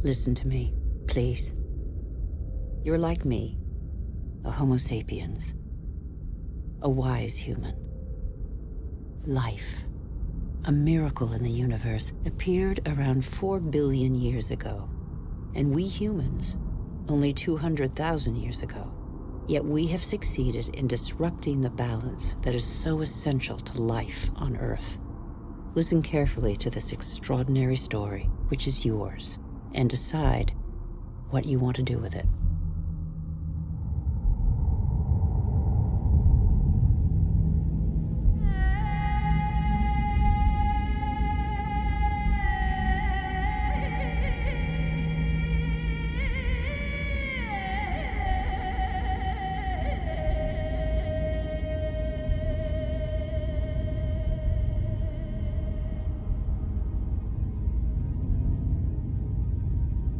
Listen to me, please. You're like me, a Homo sapiens, a wise human. Life, a miracle in the universe, appeared around 4 billion years ago. And we humans, only 200,000 years ago. Yet we have succeeded in disrupting the balance that is so essential to life on Earth. Listen carefully to this extraordinary story, which is yours, and decide what you want to do with it.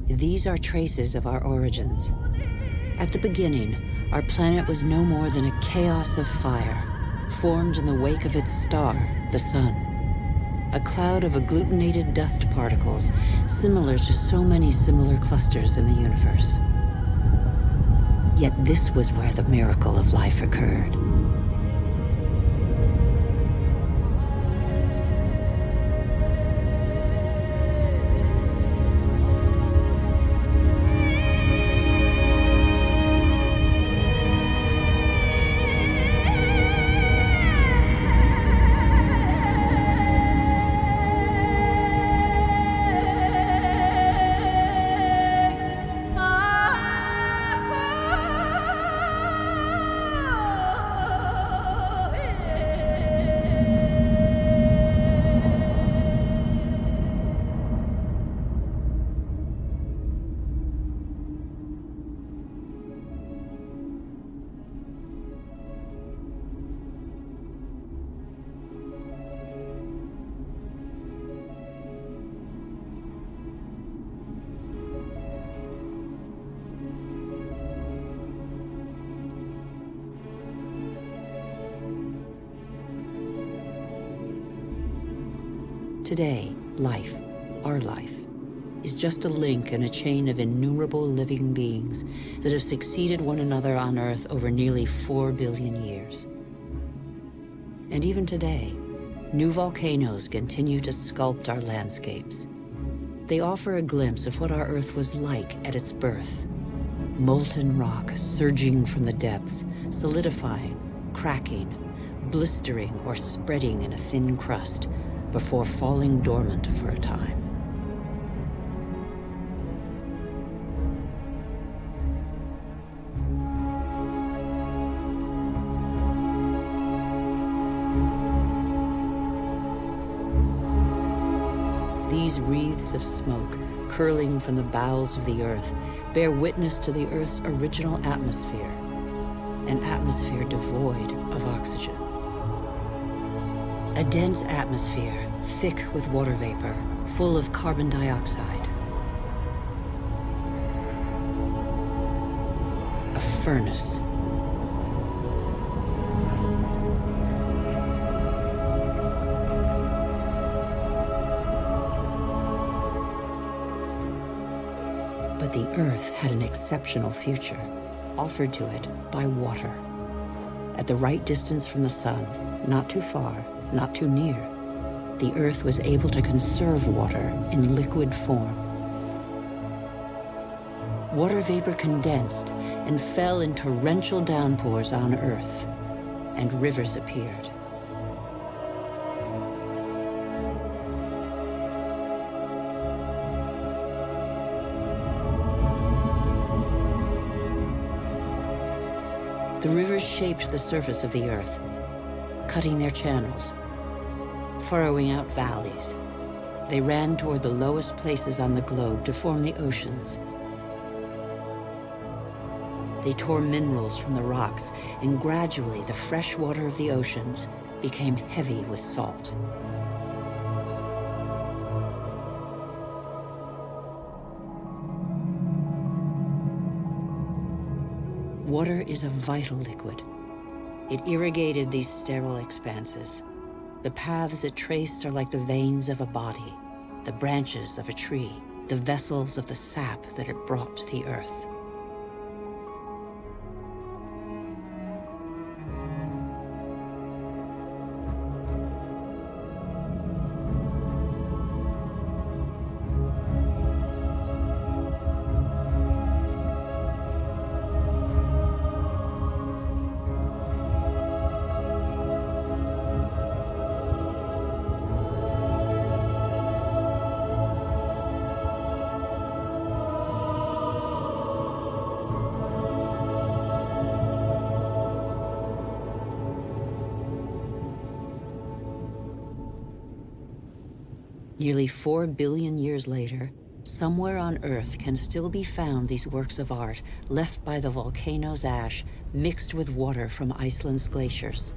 These are traces of our origins. At the beginning, our planet was no more than a chaos of fire, formed in the wake of its star, the sun. A cloud of agglutinated dust particles, similar to so many similar clusters in the universe. Yet this was where the miracle of life occurred. Today, life, our life, is just a link in a chain of innumerable living beings that have succeeded one another on Earth over nearly 4 billion years. And even today, new volcanoes continue to sculpt our landscapes. They offer a glimpse of what our Earth was like at its birth. Molten rock surging from the depths, solidifying, cracking, blistering or spreading in a thin crust, before falling dormant for a time. These wreaths of smoke, curling from the bowels of the Earth, bear witness to the Earth's original atmosphere, an atmosphere devoid of oxygen. A dense atmosphere, thick with water vapor, full of carbon dioxide. A furnace. But the Earth had an exceptional future, offered to it by water. At the right distance from the sun, not too far, not too near, the Earth was able to conserve water in liquid form. Water vapor condensed and fell in torrential downpours on Earth, and rivers appeared. The rivers shaped the surface of the Earth, cutting their channels, furrowing out valleys. They ran toward the lowest places on the globe to form the oceans. They tore minerals from the rocks, and gradually the fresh water of the oceans became heavy with salt. Water is a vital liquid. It irrigated these sterile expanses. The paths it traced are like the veins of a body, the branches of a tree, the vessels of the sap that it brought to the earth. Nearly 4 billion years later, somewhere on Earth can still be found these works of art left by the volcano's ash mixed with water from Iceland's glaciers.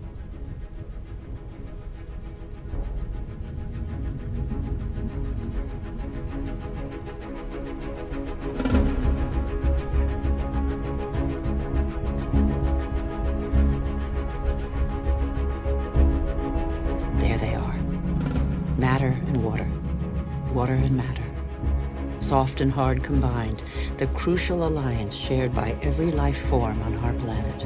There they are. Matter and water. Water and matter. Soft and hard combined, the crucial alliance shared by every life form on our planet.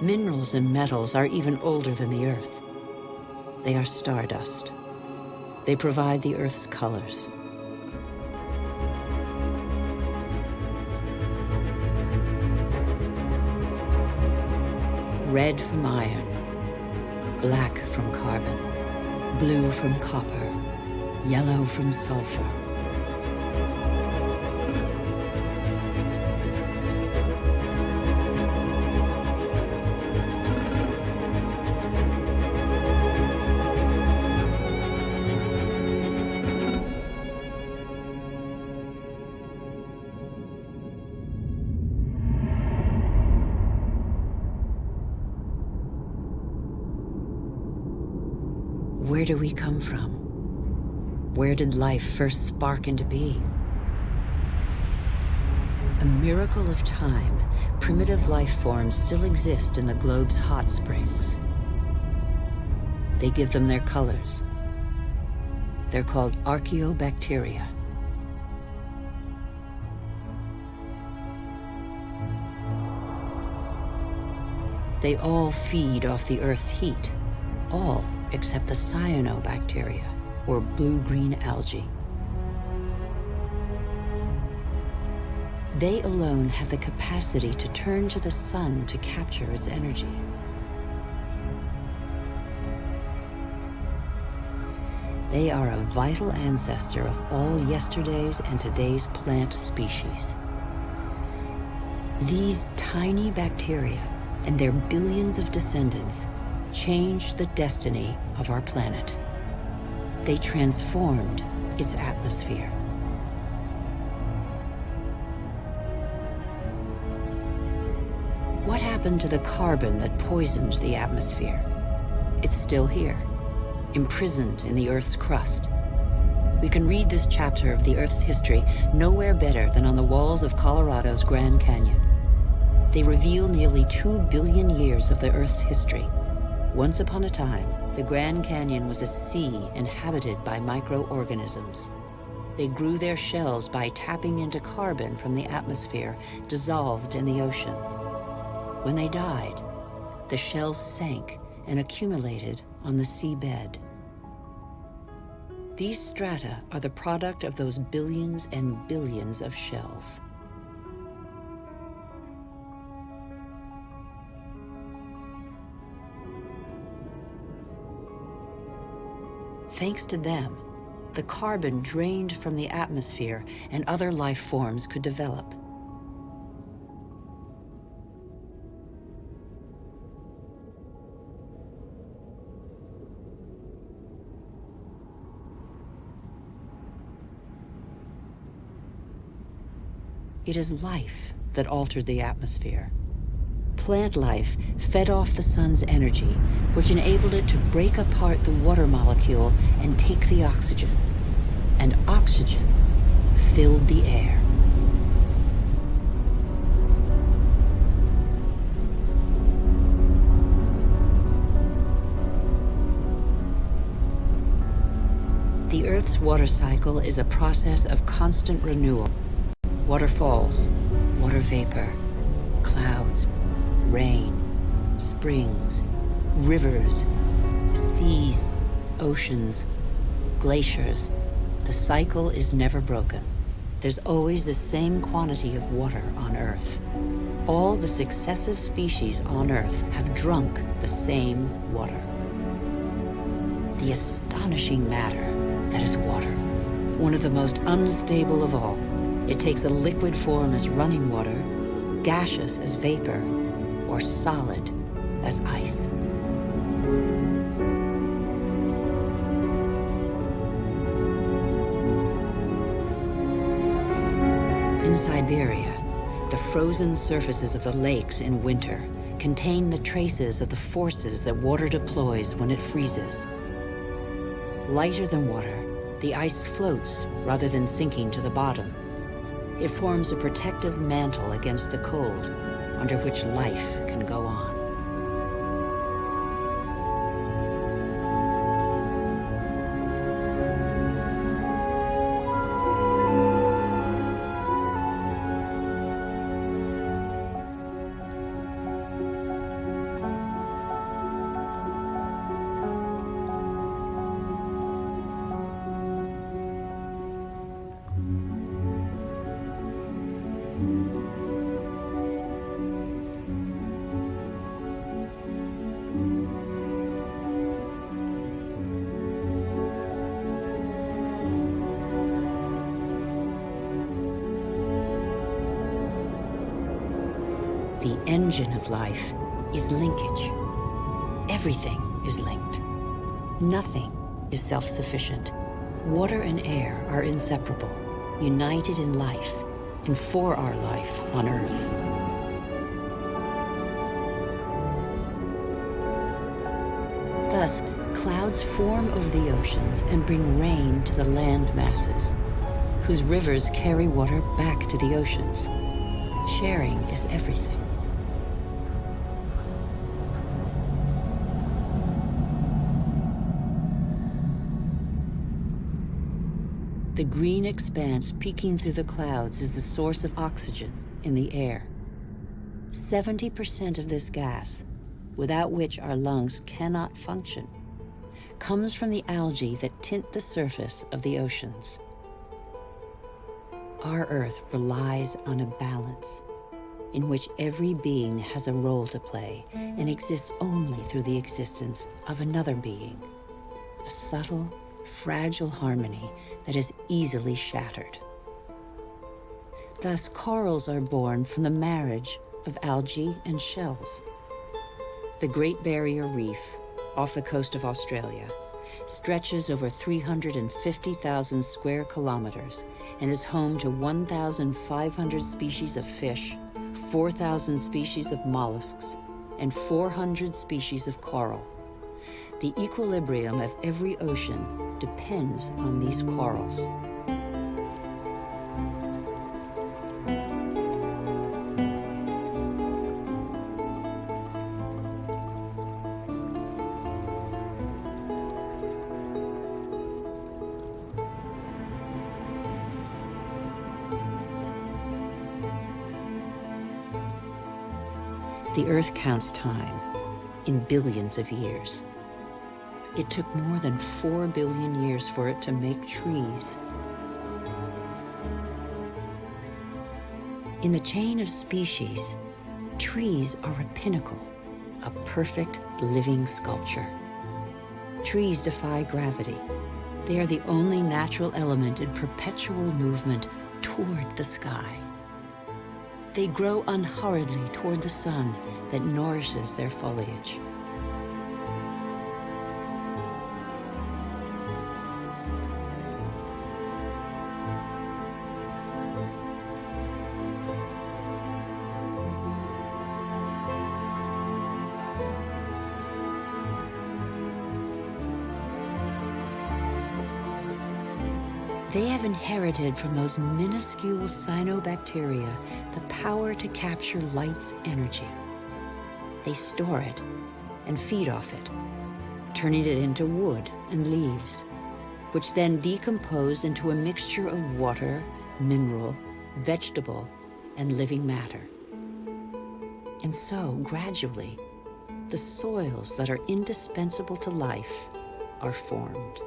Minerals and metals are even older than the Earth. They are stardust. They provide the Earth's colors. Red from iron, black from carbon, blue from copper, yellow from sulfur. Where do we come from? Where did life first spark into being? A miracle of time, primitive life forms still exist in the globe's hot springs. They give them their colors. They're called archaeobacteria. They all feed off the Earth's heat, all except the cyanobacteria, or blue-green algae. They alone have the capacity to turn to the sun to capture its energy. They are a vital ancestor of all yesterday's and today's plant species. These tiny bacteria and their billions of descendants changed the destiny of our planet. They transformed its atmosphere. What happened to the carbon that poisoned the atmosphere? It's still here, imprisoned in the Earth's crust. We can read this chapter of the Earth's history nowhere better than on the walls of Colorado's Grand Canyon. They reveal nearly 2 billion years of the Earth's history. Once upon a time, the Grand Canyon was a sea inhabited by microorganisms. They grew their shells by tapping into carbon from the atmosphere dissolved in the ocean. When they died, the shells sank and accumulated on the seabed. These strata are the product of those billions and billions of shells. Thanks to them, the carbon drained from the atmosphere and other life forms could develop. It is life that altered the atmosphere. Plant life fed off the sun's energy, which enabled it to break apart the water molecule and take the oxygen. And oxygen filled the air. The Earth's water cycle is a process of constant renewal. Water falls, water vapor, clouds, rain, springs, rivers, seas, oceans, glaciers. The cycle is never broken. There's always the same quantity of water on Earth. All the successive species on Earth have drunk the same water. The astonishing matter that is water, one of the most unstable of all. It takes a liquid form as running water, gaseous as vapor, or solid as ice. In Siberia, the frozen surfaces of the lakes in winter contain the traces of the forces that water deploys when it freezes. Lighter than water, the ice floats rather than sinking to the bottom. It forms a protective mantle against the cold, under which life can go on. The engine of life is linkage. Everything is linked. Nothing is self-sufficient. Water and air are inseparable, united in life and for our life on Earth. Thus, clouds form over the oceans and bring rain to the land masses, whose rivers carry water back to the oceans. Sharing is everything. The green expanse peeking through the clouds is the source of oxygen in the air. 70% of this gas, without which our lungs cannot function, comes from the algae that tint the surface of the oceans. Our Earth relies on a balance in which every being has a role to play and exists only through the existence of another being. A subtle, fragile harmony that is easily shattered. Thus, corals are born from the marriage of algae and shells. The Great Barrier Reef, off the coast of Australia, stretches over 350,000 square kilometers and is home to 1,500 species of fish, 4,000 species of mollusks, and 400 species of coral. The equilibrium of every ocean depends on these corals. The Earth counts time in billions of years. It took more than 4 billion years for it to make trees. In the chain of species, trees are a pinnacle, a perfect living sculpture. Trees defy gravity. They are the only natural element in perpetual movement toward the sky. They grow unhurriedly toward the sun that nourishes their foliage. They have inherited from those minuscule cyanobacteria the power to capture light's energy. They store it and feed off it, turning it into wood and leaves, which then decompose into a mixture of water, mineral, vegetable, and living matter. And so, gradually, the soils that are indispensable to life are formed.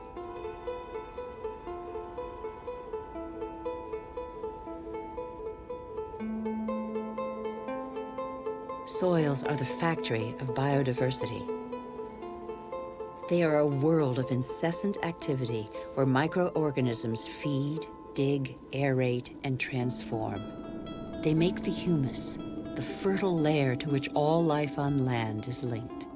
Soils are the factory of biodiversity. They are a world of incessant activity where microorganisms feed, dig, aerate, and transform. They make the humus, the fertile layer to which all life on land is linked.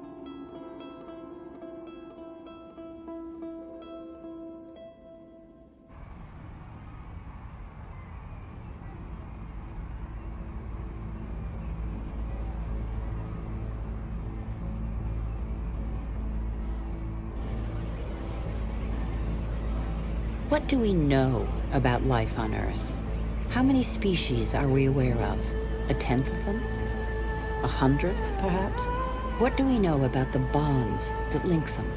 What do we know about life on Earth? How many species are we aware of? A tenth of them? 100th, perhaps? What do we know about the bonds that link them?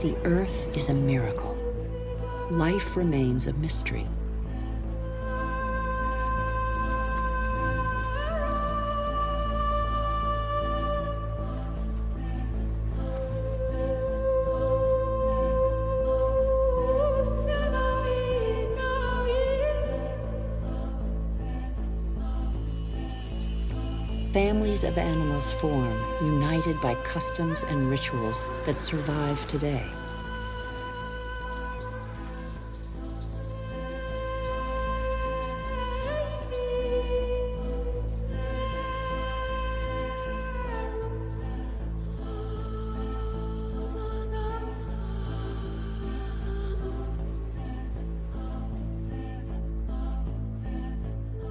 The Earth is a miracle. Life remains a mystery. Families of animals form, united by customs and rituals that survive today.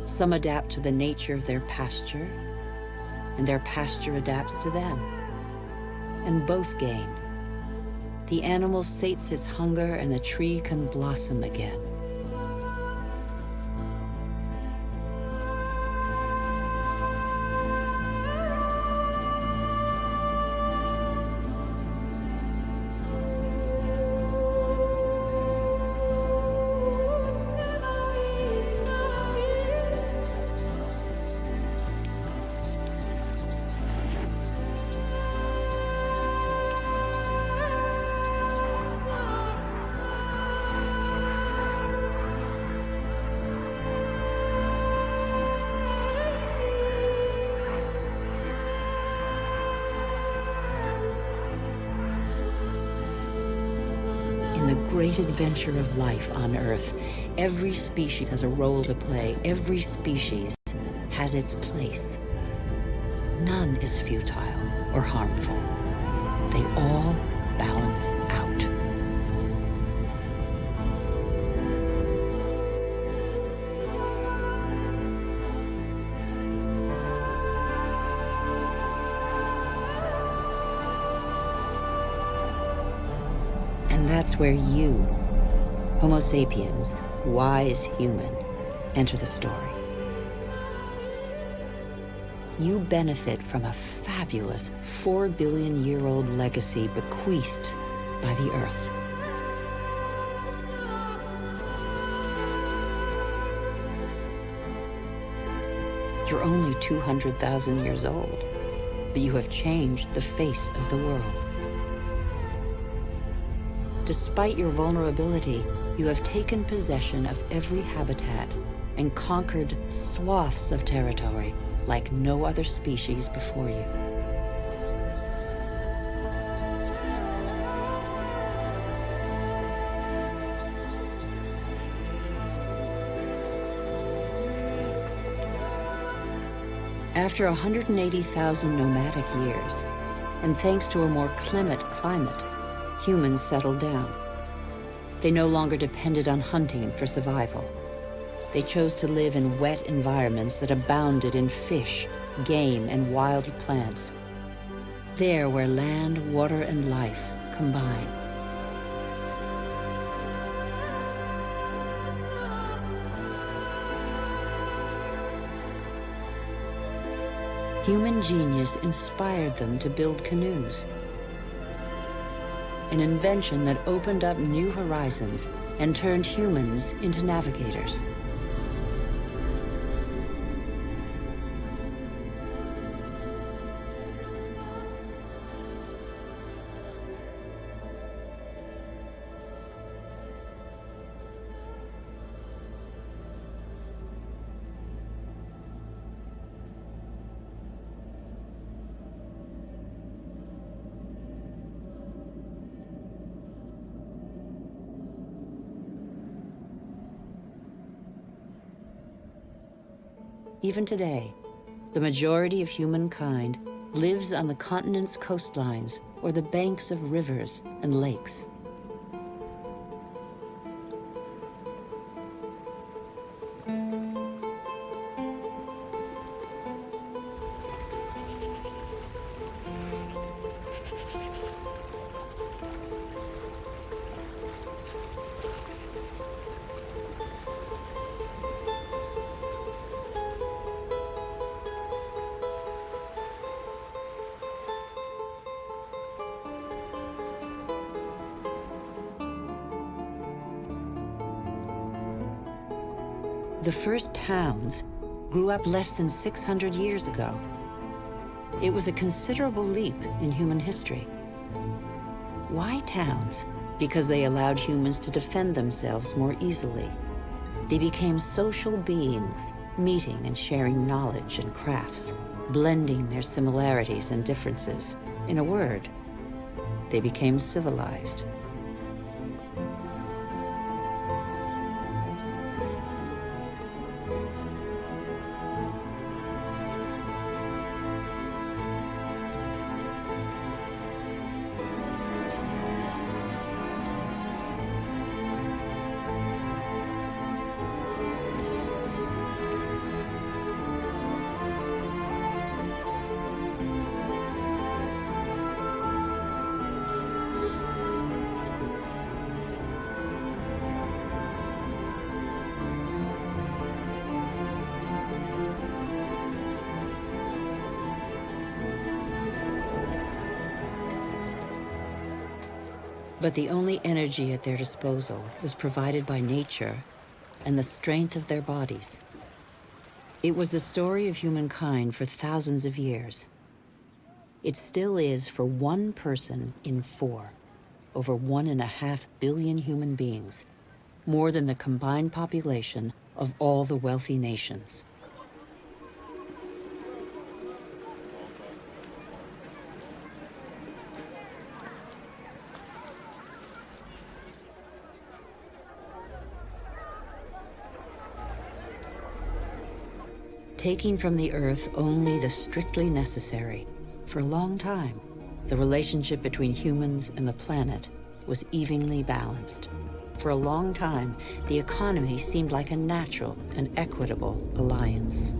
Some adapt to the nature of their pasture, and their pasture adapts to them. And both gain. The animal sates its hunger and the tree can blossom again. In the great adventure of life on Earth, every species has a role to play. Every species has its place. None is futile or harmful. They all balance out. And that's where you, Homo sapiens, wise human, enter the story. You benefit from a fabulous 4-billion-year-old legacy bequeathed by the Earth. You're only 200,000 years old, but you have changed the face of the world. Despite your vulnerability, you have taken possession of every habitat and conquered swaths of territory like no other species before you. After 180,000 nomadic years, and thanks to a more clement climate, humans settled down. They no longer depended on hunting for survival. They chose to live in wet environments that abounded in fish, game, and wild plants. There where land, water, and life combine. human genius inspired them to build canoes, an invention that opened up new horizons and turned humans into navigators. Even today, the majority of humankind lives on the continent's coastlines or the banks of rivers and lakes. The first towns grew up less than 600 years ago. It was a considerable leap in human history. Why towns? Because they allowed humans to defend themselves more easily. They became social beings, meeting and sharing knowledge and crafts, blending their similarities and differences. In a word, they became civilized. But the only energy at their disposal was provided by nature and the strength of their bodies. It was the story of humankind for thousands of years. It still is for one person in 4, over 1.5 billion human beings, more than the combined population of all the wealthy nations. Taking from the earth only the strictly necessary. For a long time, the relationship between humans and the planet was evenly balanced. For a long time, the economy seemed like a natural and equitable alliance.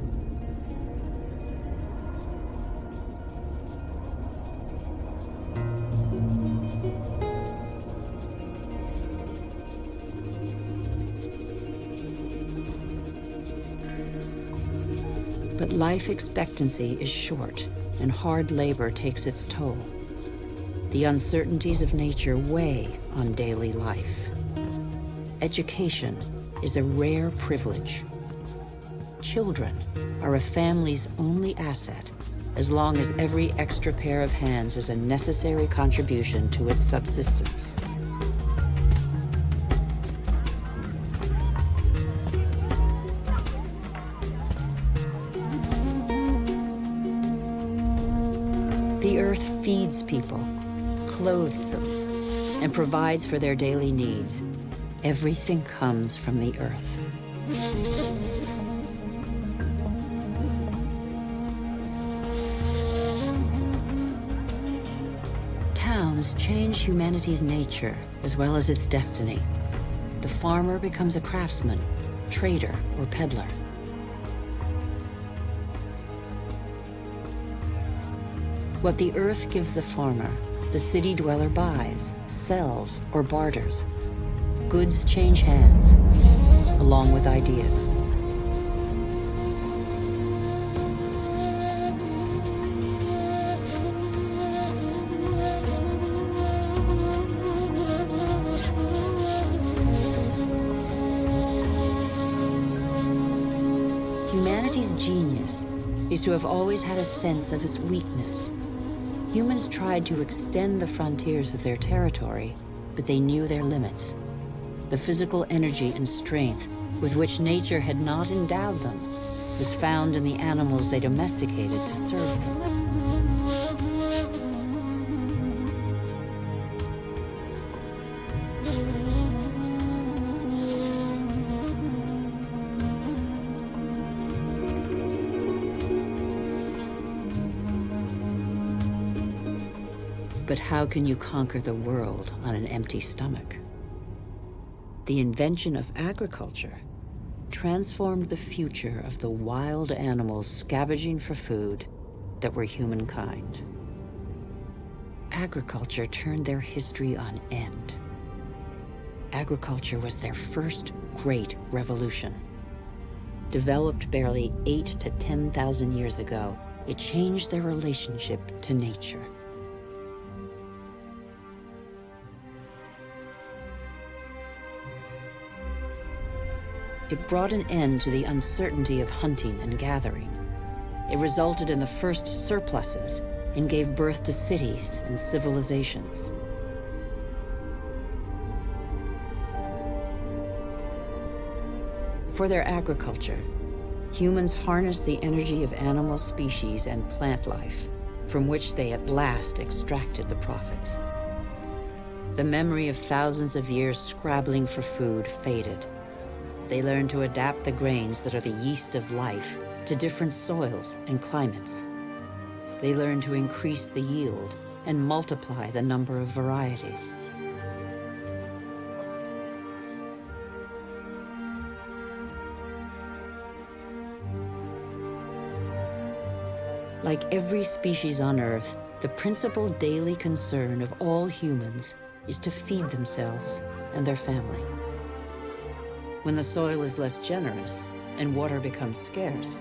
But life expectancy is short, and hard labor takes its toll. The uncertainties of nature weigh on daily life. Education is a rare privilege. Children are a family's only asset, as long as every extra pair of hands is a necessary contribution to its subsistence. The earth feeds people, clothes them, and provides for their daily needs. Everything comes from the earth. Towns change humanity's nature as well as its destiny. The farmer becomes a craftsman, trader, or peddler. What the earth gives the farmer, the city dweller buys, sells, or barters. Goods change hands, along with ideas. Humanity's genius is to have always had a sense of its weakness. Humans tried to extend the frontiers of their territory, but they knew their limits. The physical energy and strength with which nature had not endowed them was found in the animals they domesticated to serve them. But how can you conquer the world on an empty stomach? The invention of agriculture transformed the future of the wild animals scavenging for food that were humankind. Agriculture turned their history on end. Agriculture was their first great revolution. Developed barely 8,000 to 10,000 years ago, it changed their relationship to nature. It brought an end to the uncertainty of hunting and gathering. It resulted in the first surpluses and gave birth to cities and civilizations. For their agriculture, humans harnessed the energy of animal species and plant life, from which they at last extracted the profits. The memory of thousands of years scrabbling for food faded. They learned to adapt the grains that are the yeast of life to different soils and climates. They learned to increase the yield and multiply the number of varieties. Like every species on Earth, the principal daily concern of all humans is to feed themselves and their family. When the soil is less generous and water becomes scarce,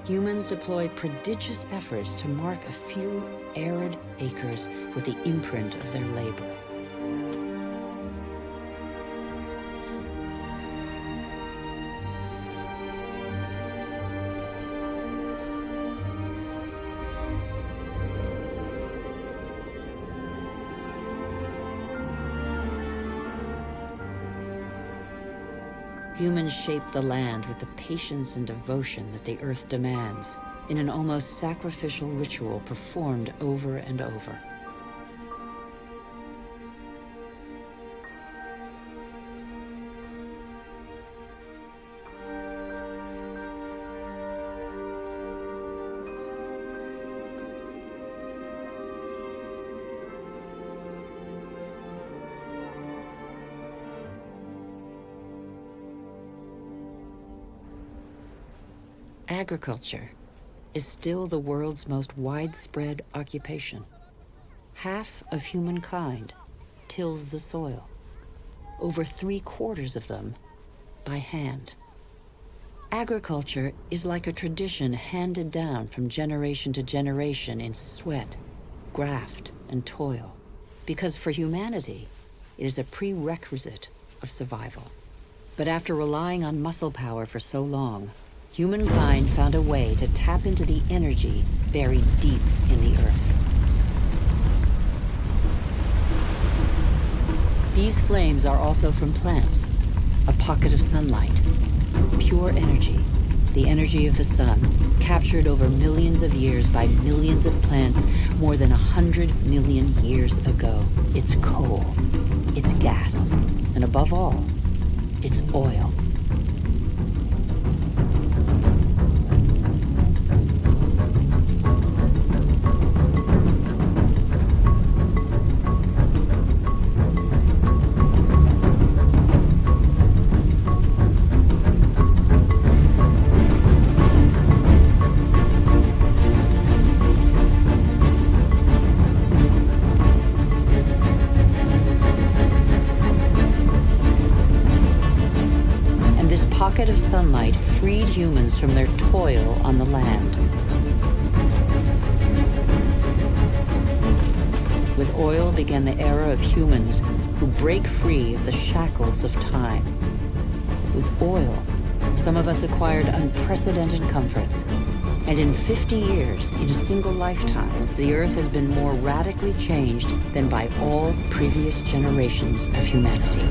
humans deploy prodigious efforts to mark a few arid acres with the imprint of their labor. Humans shape the land with the patience and devotion that the earth demands in an almost sacrificial ritual performed over and over. Agriculture is still the world's most widespread occupation. Half of humankind tills the soil, over 3/4 of them by hand. Agriculture is like a tradition handed down from generation to generation in sweat, graft, and toil, because for humanity, it is a prerequisite of survival. But after relying on muscle power for so long, humankind found a way to tap into the energy buried deep in the earth. These flames are also from plants, a pocket of sunlight, pure energy, the energy of the sun, captured over millions of years by millions of plants more than 100 million years ago. It's coal, it's gas, and above all, it's oil. Pocket of sunlight freed humans from their toil on the land. With oil began the era of humans who break free of the shackles of time. With oil, some of us acquired unprecedented comforts. And in 50 years, in a single lifetime, the Earth has been more radically changed than by all previous generations of humanity.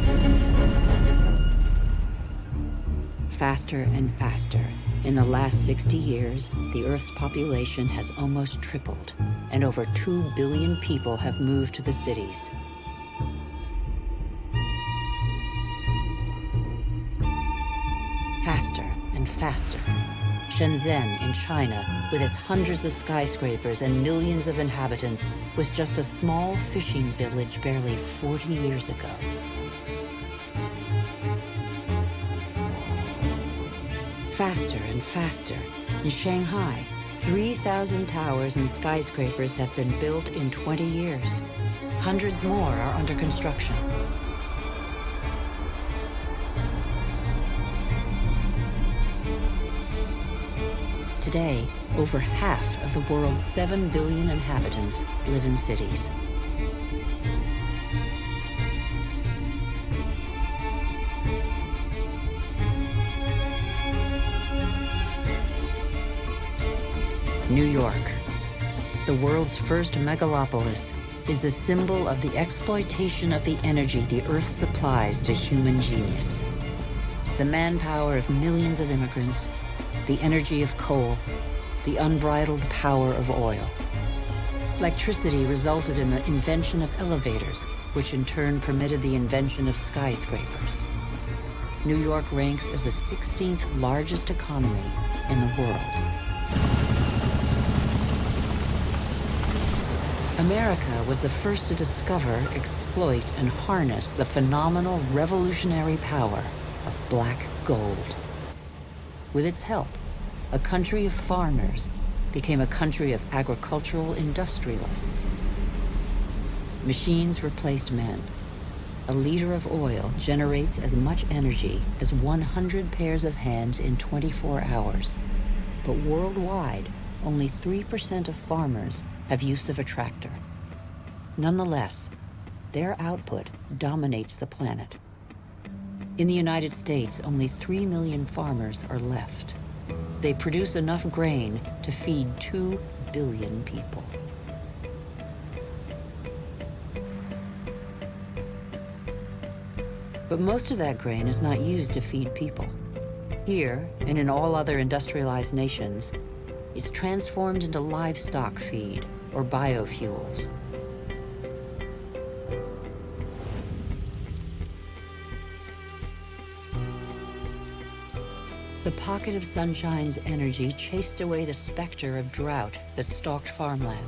Faster and faster. In the last 60 years, the Earth's population has almost tripled, and over 2 billion people have moved to the cities. Faster and faster. Shenzhen in China, with its hundreds of skyscrapers and millions of inhabitants, was just a small fishing village barely 40 years ago. Faster and faster. In Shanghai, 3,000 towers and skyscrapers have been built in 20 years. Hundreds more are under construction. Today, over half of the world's 7 billion inhabitants live in cities. New York, the world's first megalopolis, is the symbol of the exploitation of the energy the Earth supplies to human genius. The manpower of millions of immigrants, the energy of coal, the unbridled power of oil. Electricity resulted in the invention of elevators, which in turn permitted the invention of skyscrapers. New York ranks as the 16th largest economy in the world. America was the first to discover, exploit, and harness the phenomenal revolutionary power of black gold. With its help, a country of farmers became a country of agricultural industrialists. Machines replaced men. A liter of oil generates as much energy as 100 pairs of hands in 24 hours. But worldwide, only 3% of farmers have use of a tractor. Nonetheless, their output dominates the planet. In the United States, only 3 million farmers are left. They produce enough grain to feed 2 billion people. But most of that grain is not used to feed people. Here, and in all other industrialized nations, it's transformed into livestock feed or biofuels. The pocket of sunshine's energy chased away the specter of drought that stalked farmland.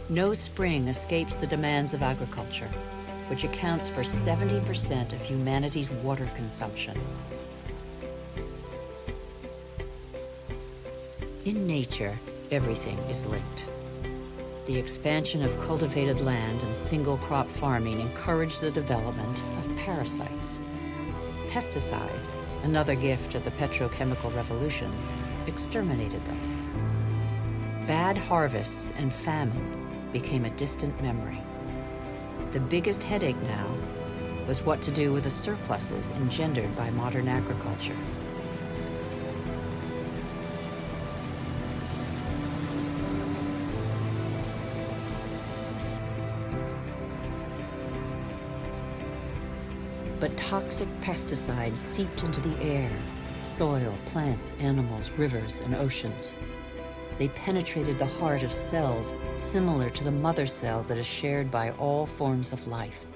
No spring escapes the demands of agriculture, which accounts for 70% of humanity's water consumption. In nature, everything is linked. The expansion of cultivated land and single-crop farming encouraged the development of parasites. Pesticides, another gift of the petrochemical revolution, exterminated them. Bad harvests and famine became a distant memory. The biggest headache now was what to do with the surpluses engendered by modern agriculture. But toxic pesticides seeped into the air, soil, plants, animals, rivers, and oceans. They penetrated the heart of cells similar to the mother cell that is shared by all forms of life.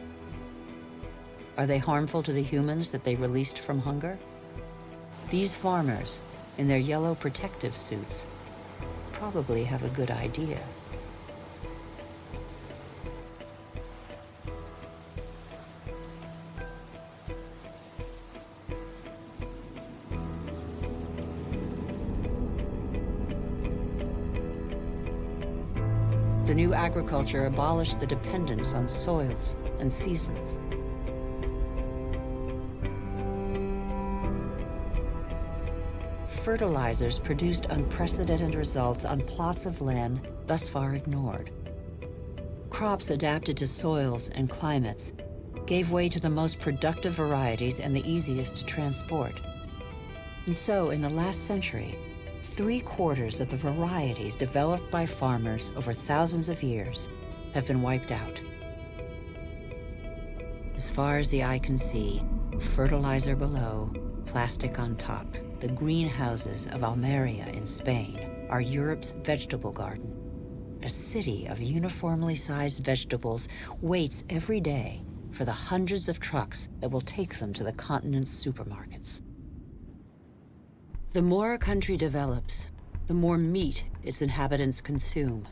Are they harmful to the humans that they released from hunger? These farmers, in their yellow protective suits, probably have a good idea. The new agriculture abolished the dependence on soils and seasons. Fertilizers produced unprecedented results on plots of land thus far ignored. Crops adapted to soils and climates gave way to the most productive varieties and the easiest to transport. And so, in the last century, 3/4 of the varieties developed by farmers over thousands of years have been wiped out. As far as the eye can see, fertilizer below, plastic on top, the greenhouses of Almeria in Spain are Europe's vegetable garden. A city of uniformly sized vegetables waits every day for the hundreds of trucks that will take them to the continent's supermarkets. The more a country develops, the more meat its inhabitants consume.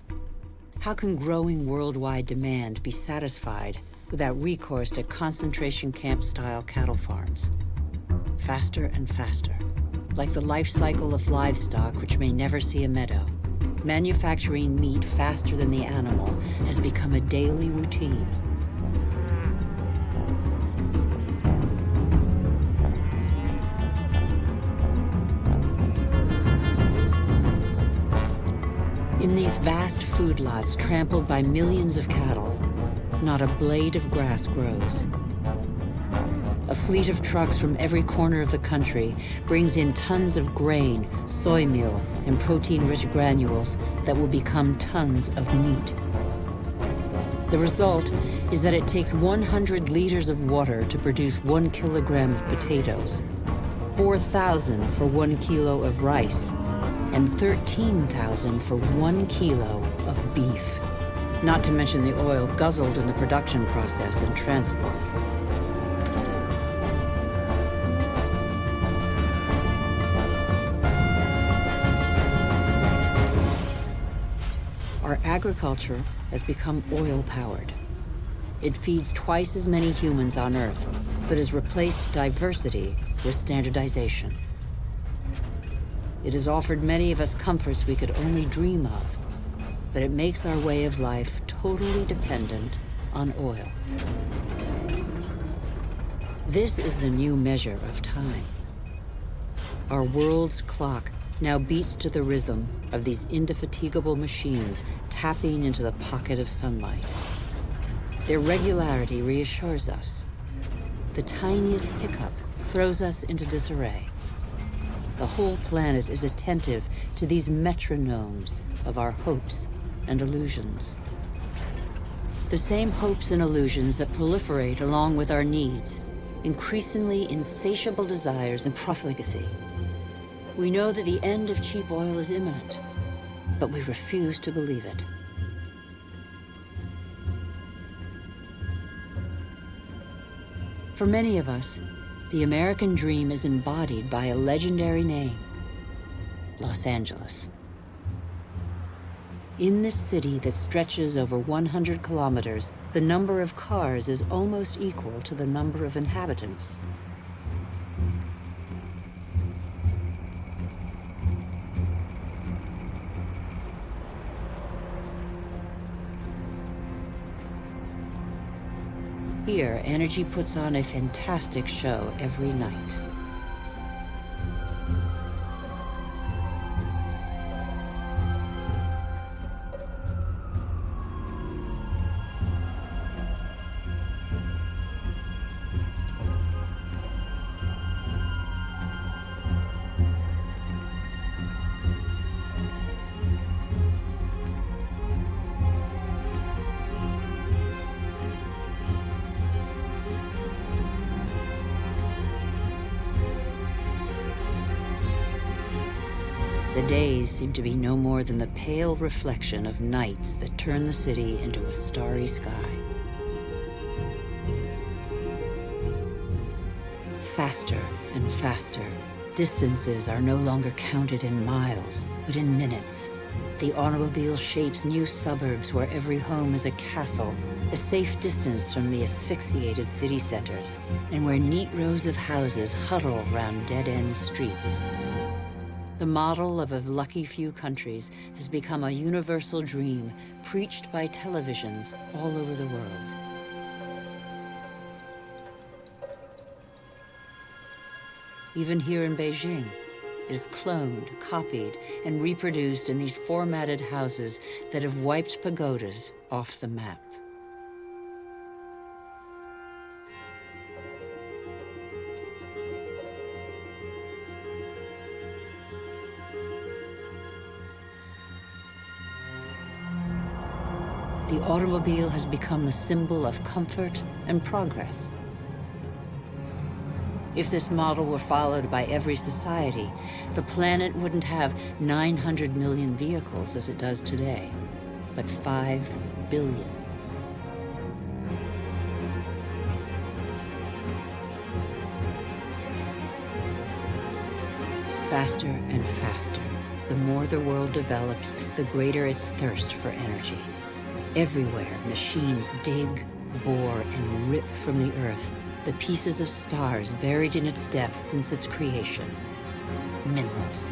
How can growing worldwide demand be satisfied without recourse to concentration camp-style cattle farms? Faster and faster, like the life cycle of livestock which may never see a meadow, manufacturing meat faster than the animal has become a daily routine. In these vast food lots trampled by millions of cattle, not a blade of grass grows. A fleet of trucks from every corner of the country brings in tons of grain, soy meal, and protein-rich granules that will become tons of meat. The result is that it takes 100 liters of water to produce 1 kilogram of potatoes, 4,000 for 1 kilo of rice, and 13,000 for 1 kilo of beef, not to mention the oil guzzled in the production process and transport. Our agriculture has become oil-powered. It feeds twice as many humans on Earth, but has replaced diversity with standardization. It has offered many of us comforts we could only dream of, but it makes our way of life totally dependent on oil. This is the new measure of time. Our world's clock now beats to the rhythm of these indefatigable machines tapping into the pocket of sunlight. Their regularity reassures us. The tiniest hiccup throws us into disarray. The whole planet is attentive to these metronomes of our hopes and illusions. The same hopes and illusions that proliferate along with our needs, increasingly insatiable desires and profligacy. We know that the end of cheap oil is imminent, but we refuse to believe it. For many of us, the American dream is embodied by a legendary name, Los Angeles. In this city that stretches over 100 kilometers, the number of cars is almost equal to the number of inhabitants. Here, energy puts on a fantastic show every night. The days seem to be no more than the pale reflection of nights that turn the city into a starry sky. Faster and faster, distances are no longer counted in miles, but in minutes. The automobile shapes new suburbs where every home is a castle, a safe distance from the asphyxiated city centers, and where neat rows of houses huddle round dead-end streets. The model of a lucky few countries has become a universal dream preached by televisions all over the world. Even here in Beijing, it is cloned, copied, and reproduced in these formatted houses that have wiped pagodas off the map. the automobile has become the symbol of comfort and progress. If this model were followed by every society, the planet wouldn't have 900 million vehicles as it does today, but 5 billion. Faster and faster. The more the world develops, the greater its thirst for energy. Everywhere, machines dig, bore, and rip from the Earth the pieces of stars buried in its depths since its creation. Minerals.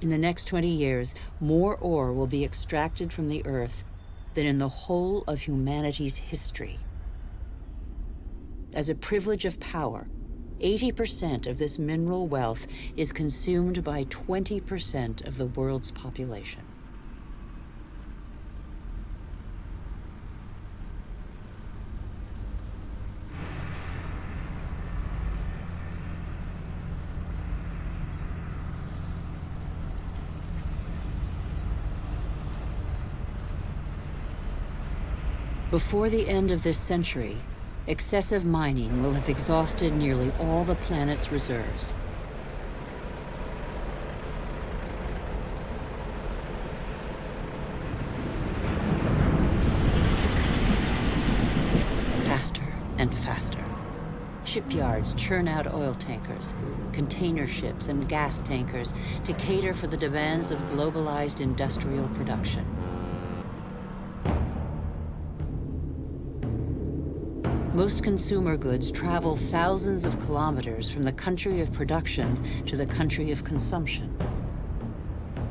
In the next 20 years, more ore will be extracted from the Earth than in the whole of humanity's history. As a privilege of power, 80% of this mineral wealth is consumed by 20% of the world's population. Before the end of this century, excessive mining will have exhausted nearly all the planet's reserves. Faster and faster. Shipyards churn out oil tankers, container ships, and gas tankers to cater for the demands of globalized industrial production. Most consumer goods travel thousands of kilometers from the country of production to the country of consumption.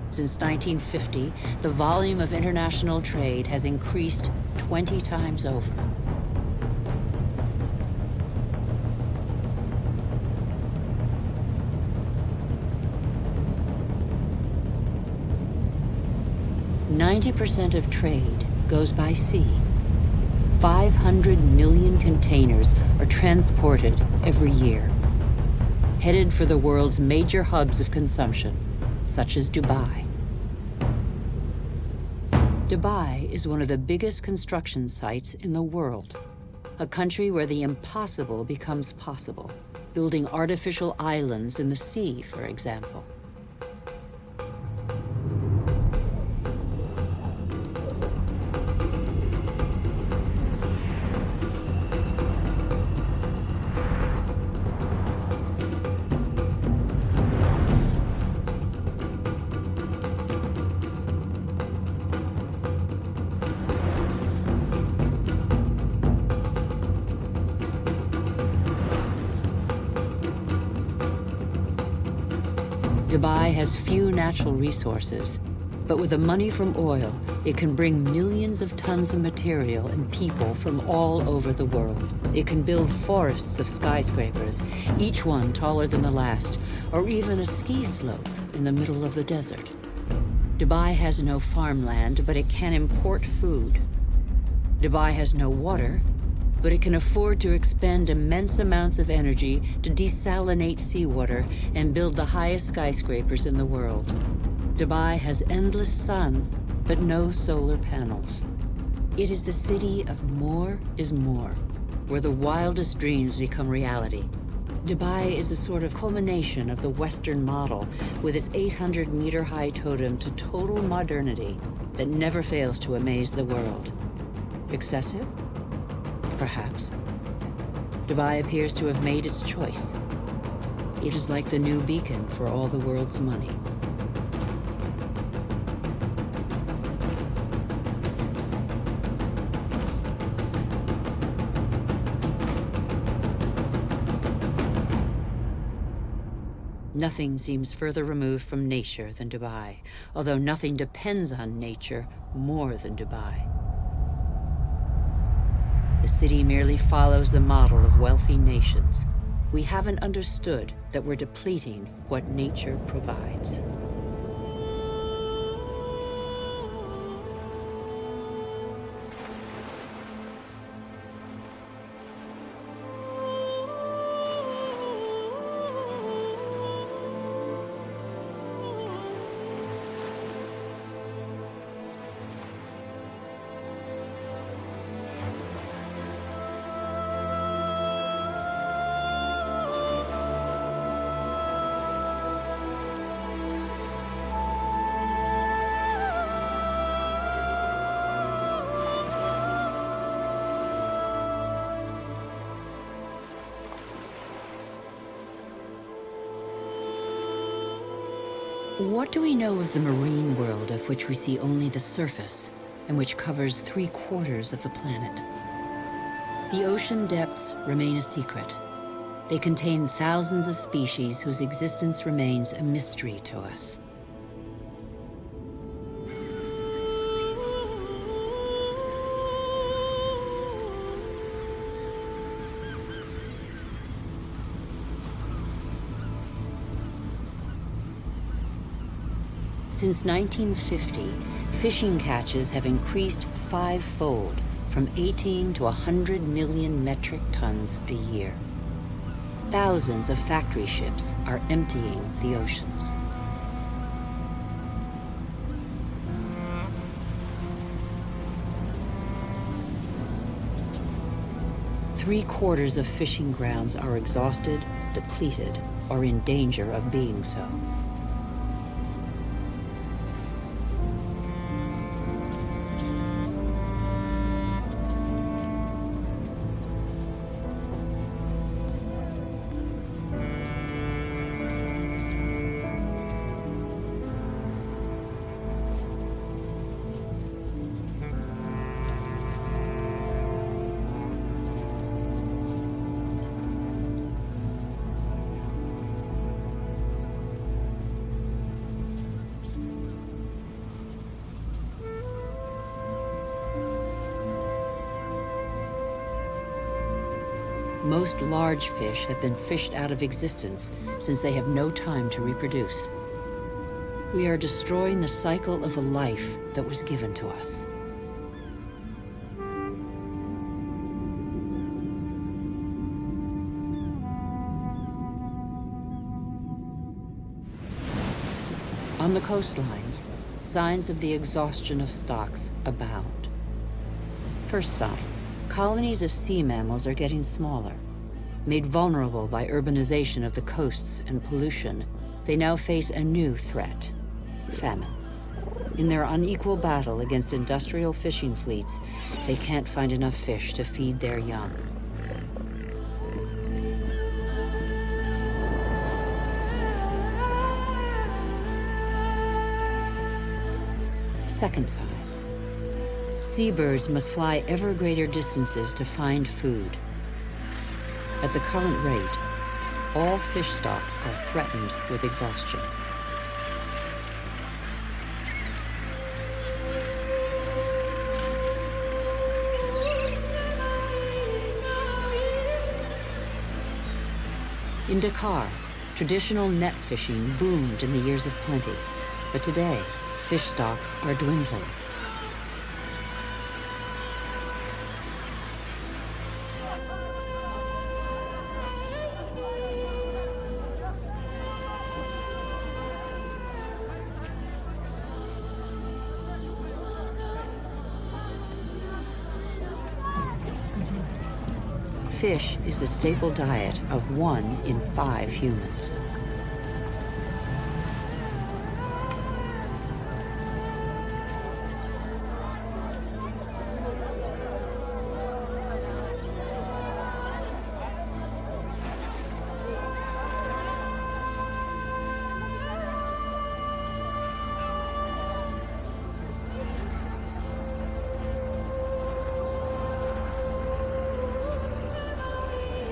Since 1950, the volume of international trade has increased 20 times over. % of trade goes by sea. 500 million containers are transported every year, headed for the world's major hubs of consumption, such as Dubai. Dubai is one of the biggest construction sites in the world, a country where the impossible becomes possible, building artificial islands in the sea, for example. Dubai has few natural resources, but with the money from oil, it can bring millions of tons of material and people from all over the world. It can build forests of skyscrapers, each one taller than the last, or even a ski slope in the middle of the desert. Dubai has no farmland, but it can import food. Dubai has no water, but it can afford to expend immense amounts of energy to desalinate seawater and build the highest skyscrapers in the world. Dubai has endless sun, but no solar panels. It is the city of more is more, where the wildest dreams become reality. Dubai is a sort of culmination of the Western model, with its 800-meter-high totem to total modernity that never fails to amaze the world. Excessive? Perhaps. Dubai appears to have made its choice. It is like the new beacon for all the world's money. Nothing seems further removed from nature than Dubai, although nothing depends on nature more than Dubai. The city merely follows the model of wealthy nations. we haven't understood that we're depleting what nature provides. What do we know of the marine world of which we see only the surface and which covers 3/4 of the planet? The ocean depths remain a secret. They contain thousands of species whose existence remains a mystery to us. Since 1950, fishing catches have increased 5-fold, from 18 to 100 million metric tons a year. Thousands of factory ships are emptying the oceans. Three-quarters of fishing grounds are exhausted, depleted, or in danger of being so. Most large fish have been fished out of existence since they have no time to reproduce. We are destroying the cycle of a life that was given to us. On the coastlines, signs of the exhaustion of stocks abound. First sign, colonies of sea mammals are getting smaller. Made vulnerable by urbanization of the coasts and pollution, they now face a new threat: famine. In their unequal battle against industrial fishing fleets, they can't find enough fish to feed their young. Second sign, seabirds must fly ever greater distances to find food. At the current rate, all fish stocks are threatened with exhaustion. In Dakar, traditional net fishing boomed in the years of plenty, but today, fish stocks are dwindling. Fish is the staple diet of 1 in 5 humans.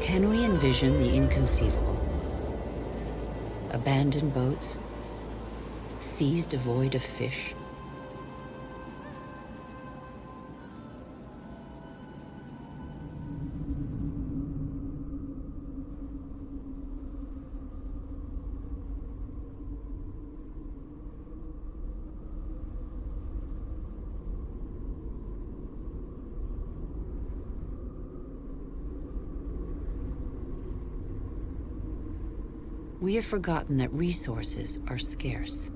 Can we envision the inconceivable? Abandoned boats, seas devoid of fish. we have forgotten that resources are scarce.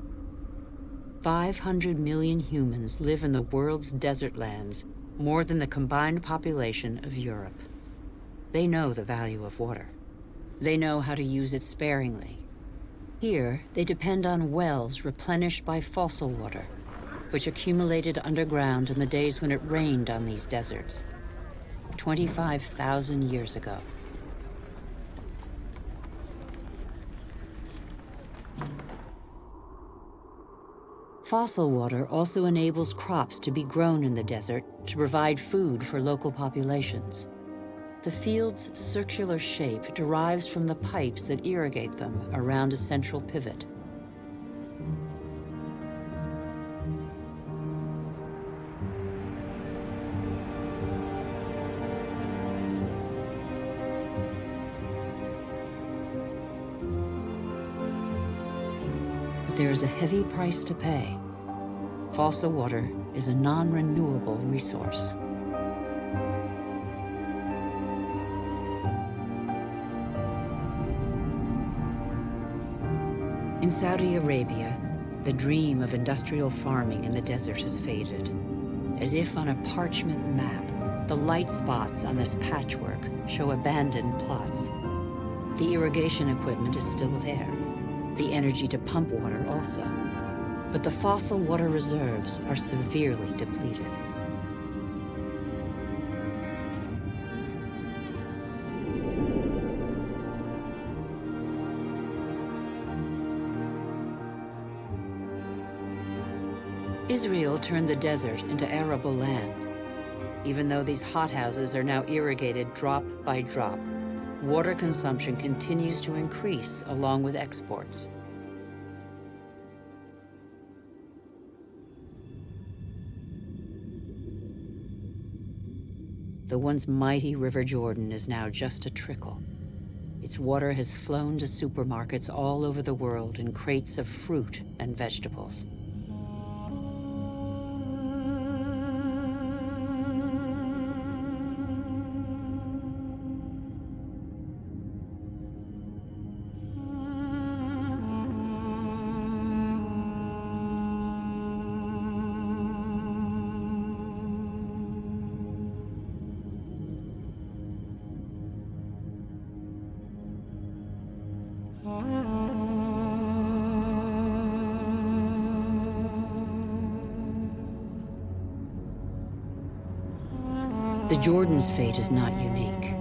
500 million humans live in the world's desert lands, more than the combined population of Europe. They know the value of water. They know how to use it sparingly. Here, they depend on wells replenished by fossil water, which accumulated underground in the days when it rained on these deserts, 25,000 years ago. Fossil water also enables crops to be grown in the desert to provide food for local populations. The field's circular shape derives from the pipes that irrigate them around a central pivot. But there is a heavy price to pay. Fossil water is a non-renewable resource. In Saudi Arabia, the dream of industrial farming in the desert has faded. As if on a parchment map, the light spots on this patchwork show abandoned plots. The irrigation equipment is still there, the energy to pump water also. But the fossil water reserves are severely depleted. Israel turned the desert into arable land. Even though these hothouses are now irrigated drop by drop, water consumption continues to increase along with exports. The once mighty River Jordan is now just a trickle. Its water has flown to supermarkets all over the world in crates of fruit and vegetables. The Jordan's fate is not unique.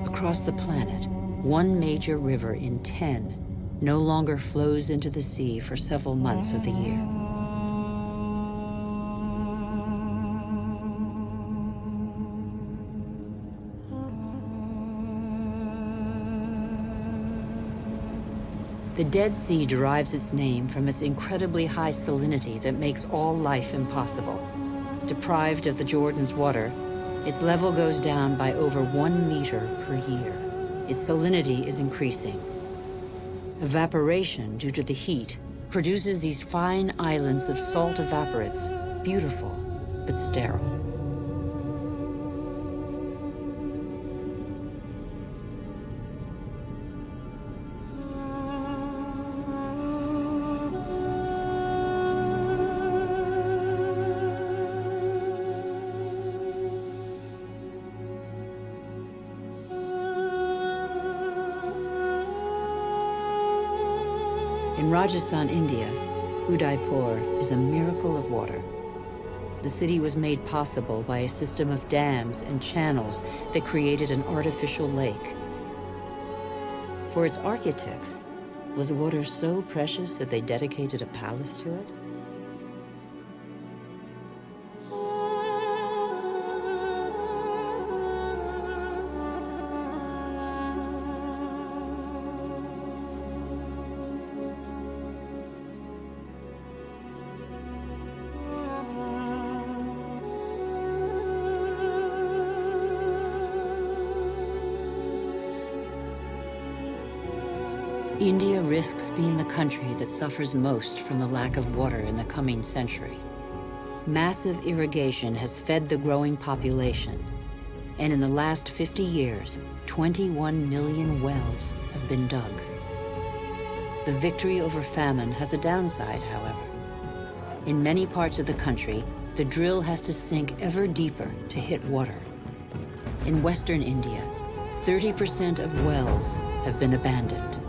Across the planet, one major river in 10 no longer flows into the sea for several months of the year. The Dead Sea derives its name from its incredibly high salinity that makes all life impossible. Deprived of the Jordan's water, its level goes down by over 1 meter per year. Its salinity is increasing. Evaporation, due to the heat, produces these fine islands of salt evaporates, beautiful but sterile. In Rajasthan, India, Udaipur is a miracle of water. The city was made possible by a system of dams and channels that created an artificial lake. For its architects, was water so precious that they dedicated a palace to it? India risks being the country that suffers most from the lack of water in the coming century. Massive irrigation has fed the growing population, and in the last 50 years, 21 million wells have been dug. The victory over famine has a downside, however. In many parts of the country, the drill has to sink ever deeper to hit water. In western India, 30% of wells have been abandoned.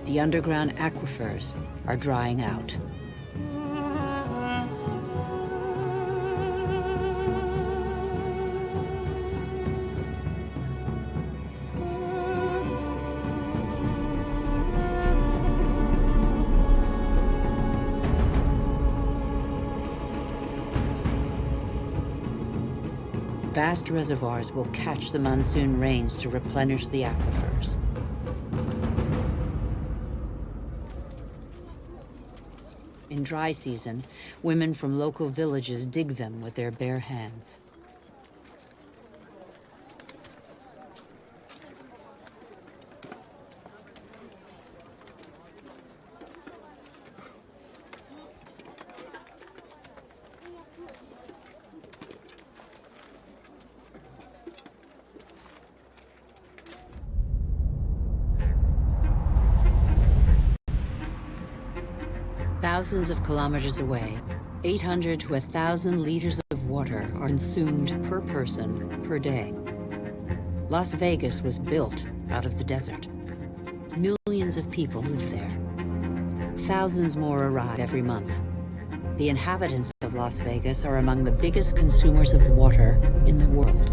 The underground aquifers are drying out. Vast reservoirs will catch the monsoon rains to replenish the aquifers. In dry season, women from local villages dig them with their bare hands. Thousands of kilometers away, 800 to 1,000 liters of water are consumed per person per day. Las Vegas was built out of the desert. Millions of people live there. Thousands more arrive every month. The inhabitants of Las Vegas are among the biggest consumers of water in the world.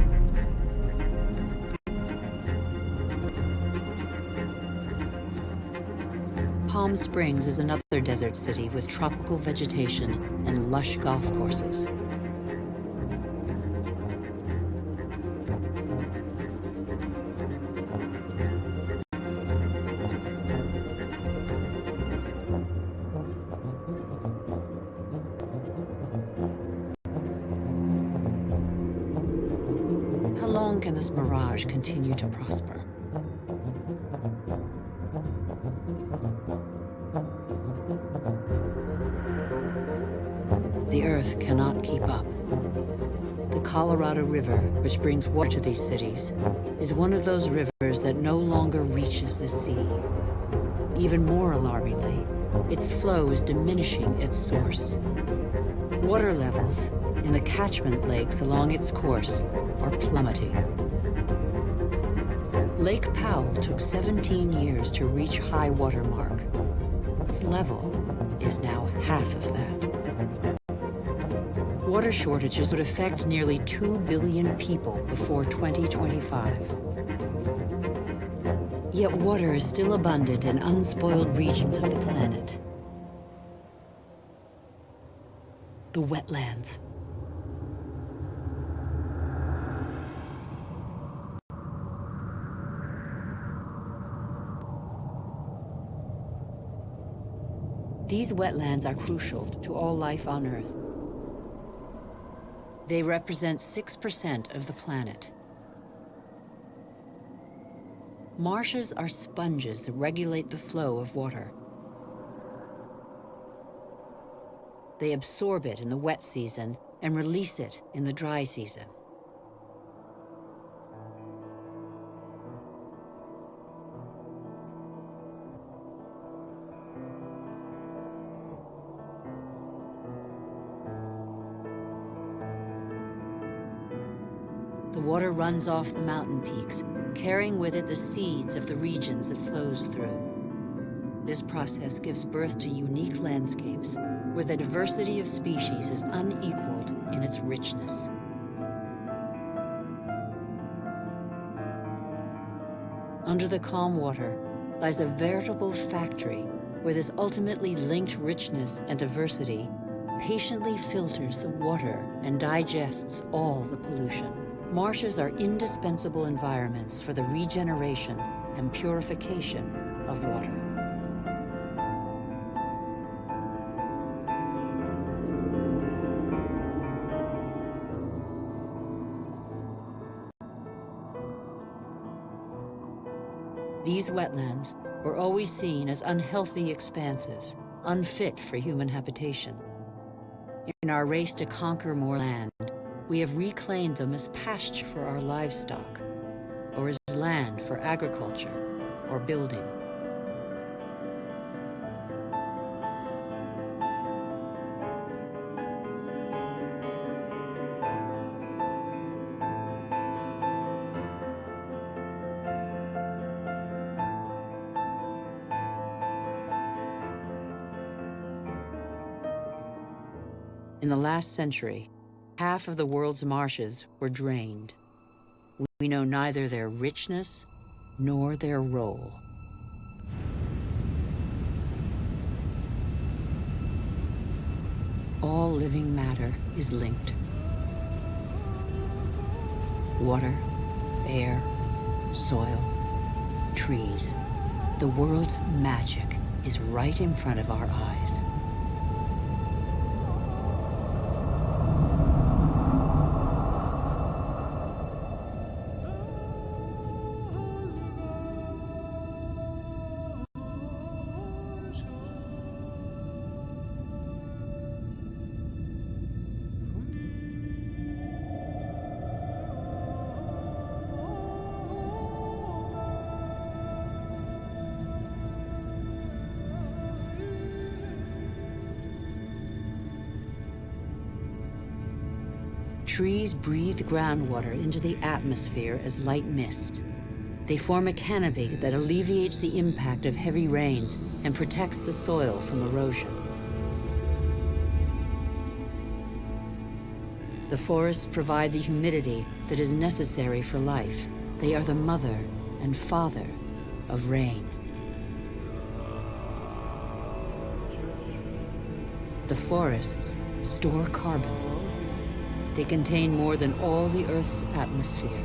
Palm Springs is another desert city with tropical vegetation and lush golf courses. How long can this mirage continue to prosper? The Earth cannot keep up. The Colorado River, which brings water to these cities, is one of those rivers that no longer reaches the sea. Even more alarmingly, its flow is diminishing its source. Water levels in the catchment lakes along its course are plummeting. Lake Powell took 17 years to reach high water mark. Its level is now half of that. Water shortages would affect nearly 2 billion people before 2025. Yet water is still abundant in unspoiled regions of the planet. The wetlands. These wetlands are crucial to all life on Earth. They represent 6% of the planet. Marshes are sponges that regulate the flow of water. They absorb it in the wet season and release it in the dry season. The water runs off the mountain peaks, carrying with it the seeds of the regions it flows through. This process gives birth to unique landscapes, where the diversity of species is unequaled in its richness. Under the calm water lies a veritable factory where this ultimately linked richness and diversity patiently filters the water and digests all the pollution. Marshes are indispensable environments for the regeneration and purification of water. These wetlands were always seen as unhealthy expanses, unfit for human habitation. In our race to conquer more land, we have reclaimed them as pasture for our livestock, or as land for agriculture or building. In the last century, half of the world's marshes were drained. We know neither their richness nor their role. All living matter is linked. Water, air, soil, trees. The world's magic is right in front of our eyes. Trees breathe groundwater into the atmosphere as light mist. They form a canopy that alleviates the impact of heavy rains and protects the soil from erosion. The forests provide the humidity that is necessary for life. They are the mother and father of rain. The forests store carbon. They contain more than all the Earth's atmosphere.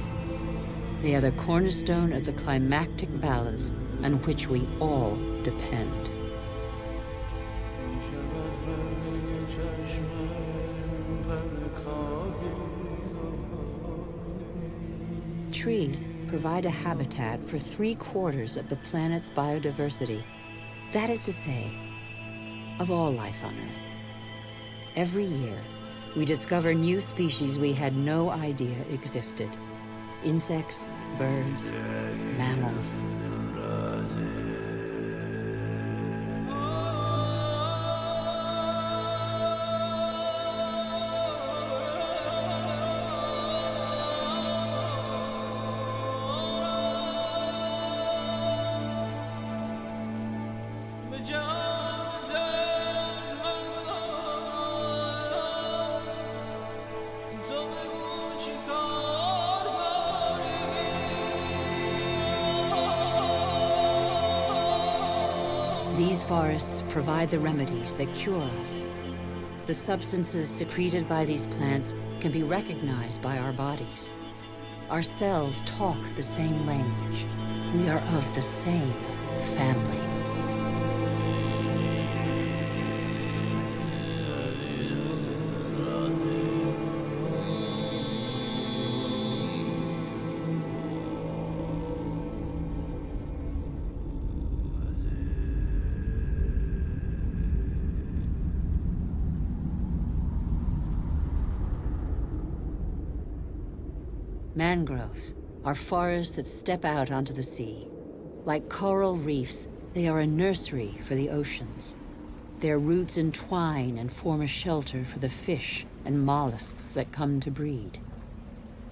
They are the cornerstone of the climactic balance on which we all depend. Trees provide a habitat for 3/4 of the planet's biodiversity. That is to say, of all life on Earth. Every year, we discover new species we had no idea existed. Insects, birds, mammals. These forests provide the remedies that cure us. The substances secreted by these plants can be recognized by our bodies. Our cells talk the same language. We are of the same family. Mangroves are forests that step out onto the sea. Like coral reefs, they are a nursery for the oceans. Their roots entwine and form a shelter for the fish and mollusks that come to breed.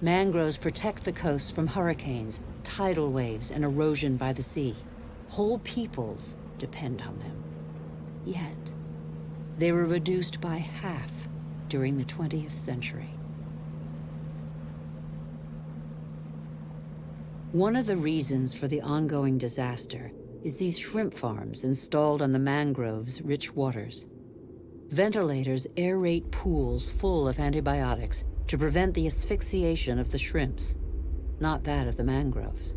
Mangroves protect the coast from hurricanes, tidal waves, and erosion by the sea. Whole peoples depend on them. Yet, they were reduced by half during the 20th century. One of the reasons for the ongoing disaster is these shrimp farms installed on the mangroves' rich waters. Ventilators aerate pools full of antibiotics to prevent the asphyxiation of the shrimps, not that of the mangroves.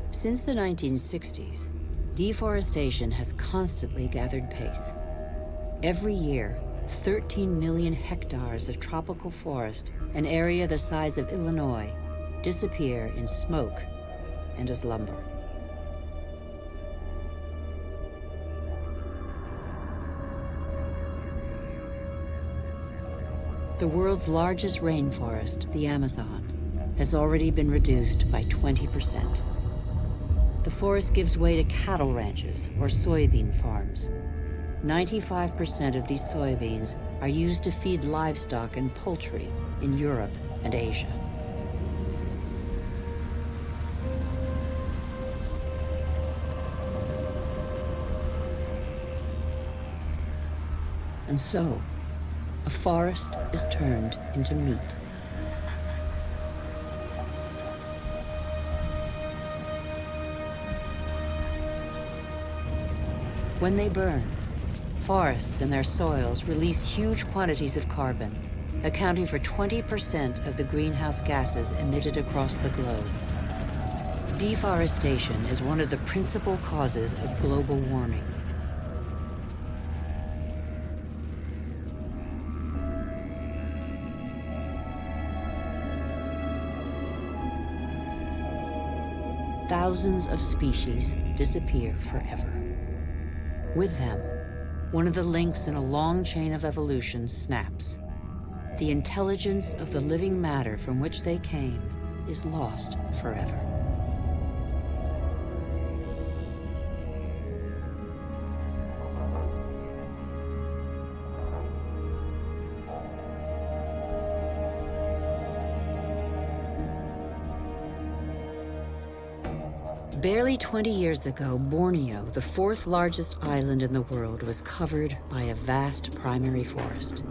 Since the 1960s, deforestation has constantly gathered pace. Every year, 13 million hectares of tropical forest, an area the size of Illinois, disappear in smoke and as lumber. The world's largest rainforest, the Amazon, has already been reduced by 20%. The forest gives way to cattle ranches or soybean farms. 95% of these soybeans are used to feed livestock and poultry in Europe and Asia. And so, a forest is turned into meat. When they burn, forests and their soils release huge quantities of carbon, accounting for 20% of the greenhouse gases emitted across the globe. Deforestation is one of the principal causes of global warming. Thousands of species disappear forever. With them, one of the links in a long chain of evolution snaps. The intelligence of the living matter from which they came is lost forever. Barely 20 years ago, Borneo, the fourth largest island in the world, was covered by a vast primary forest.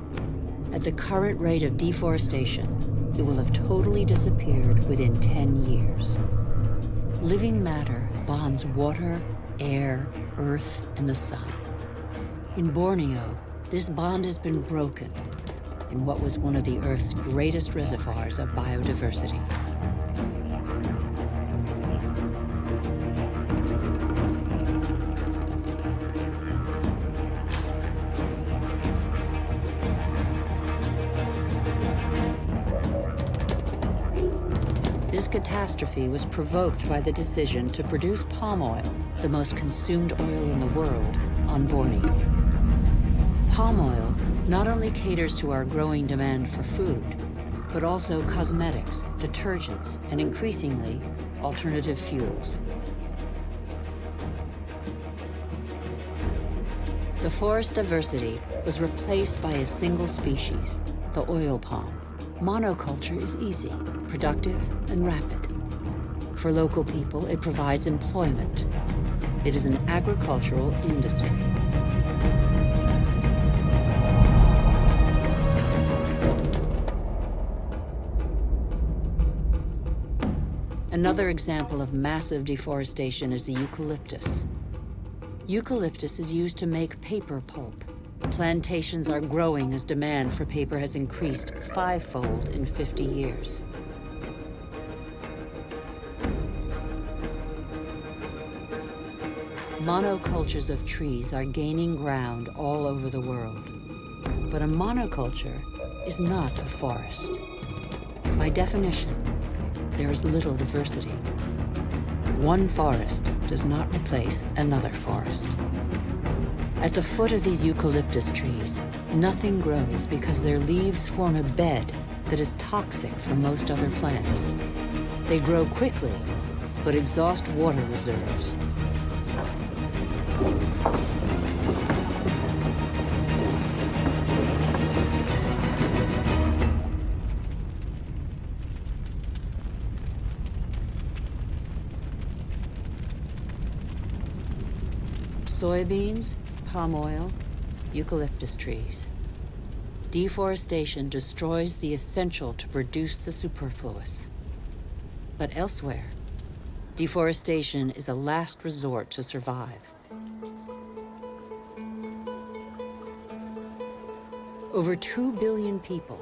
At the current rate of deforestation, it will have totally disappeared within 10 years. Living matter bonds water, air, earth, and the sun. In Borneo, this bond has been broken in what was one of the Earth's greatest reservoirs of biodiversity. This catastrophe was provoked by the decision to produce palm oil, the most consumed oil in the world, on Borneo. Palm oil not only caters to our growing demand for food, but also cosmetics, detergents, and increasingly, alternative fuels. The forest diversity was replaced by a single species, the oil palm. Monoculture is easy, productive, and rapid. For local people, it provides employment. It is an agricultural industry. Another example of massive deforestation is the eucalyptus. Eucalyptus is used to make paper pulp. Plantations are growing as demand for paper has increased fivefold in 50 years. Monocultures of trees are gaining ground all over the world. But a monoculture is not a forest. By definition, there is little diversity. One forest does not replace another forest. At the foot of these eucalyptus trees, nothing grows because their leaves form a bed that is toxic for most other plants. They grow quickly, but exhaust water reserves. Soybeans, palm oil, eucalyptus trees. Deforestation destroys the essential to produce the superfluous. But elsewhere, deforestation is a last resort to survive. Over 2 billion people,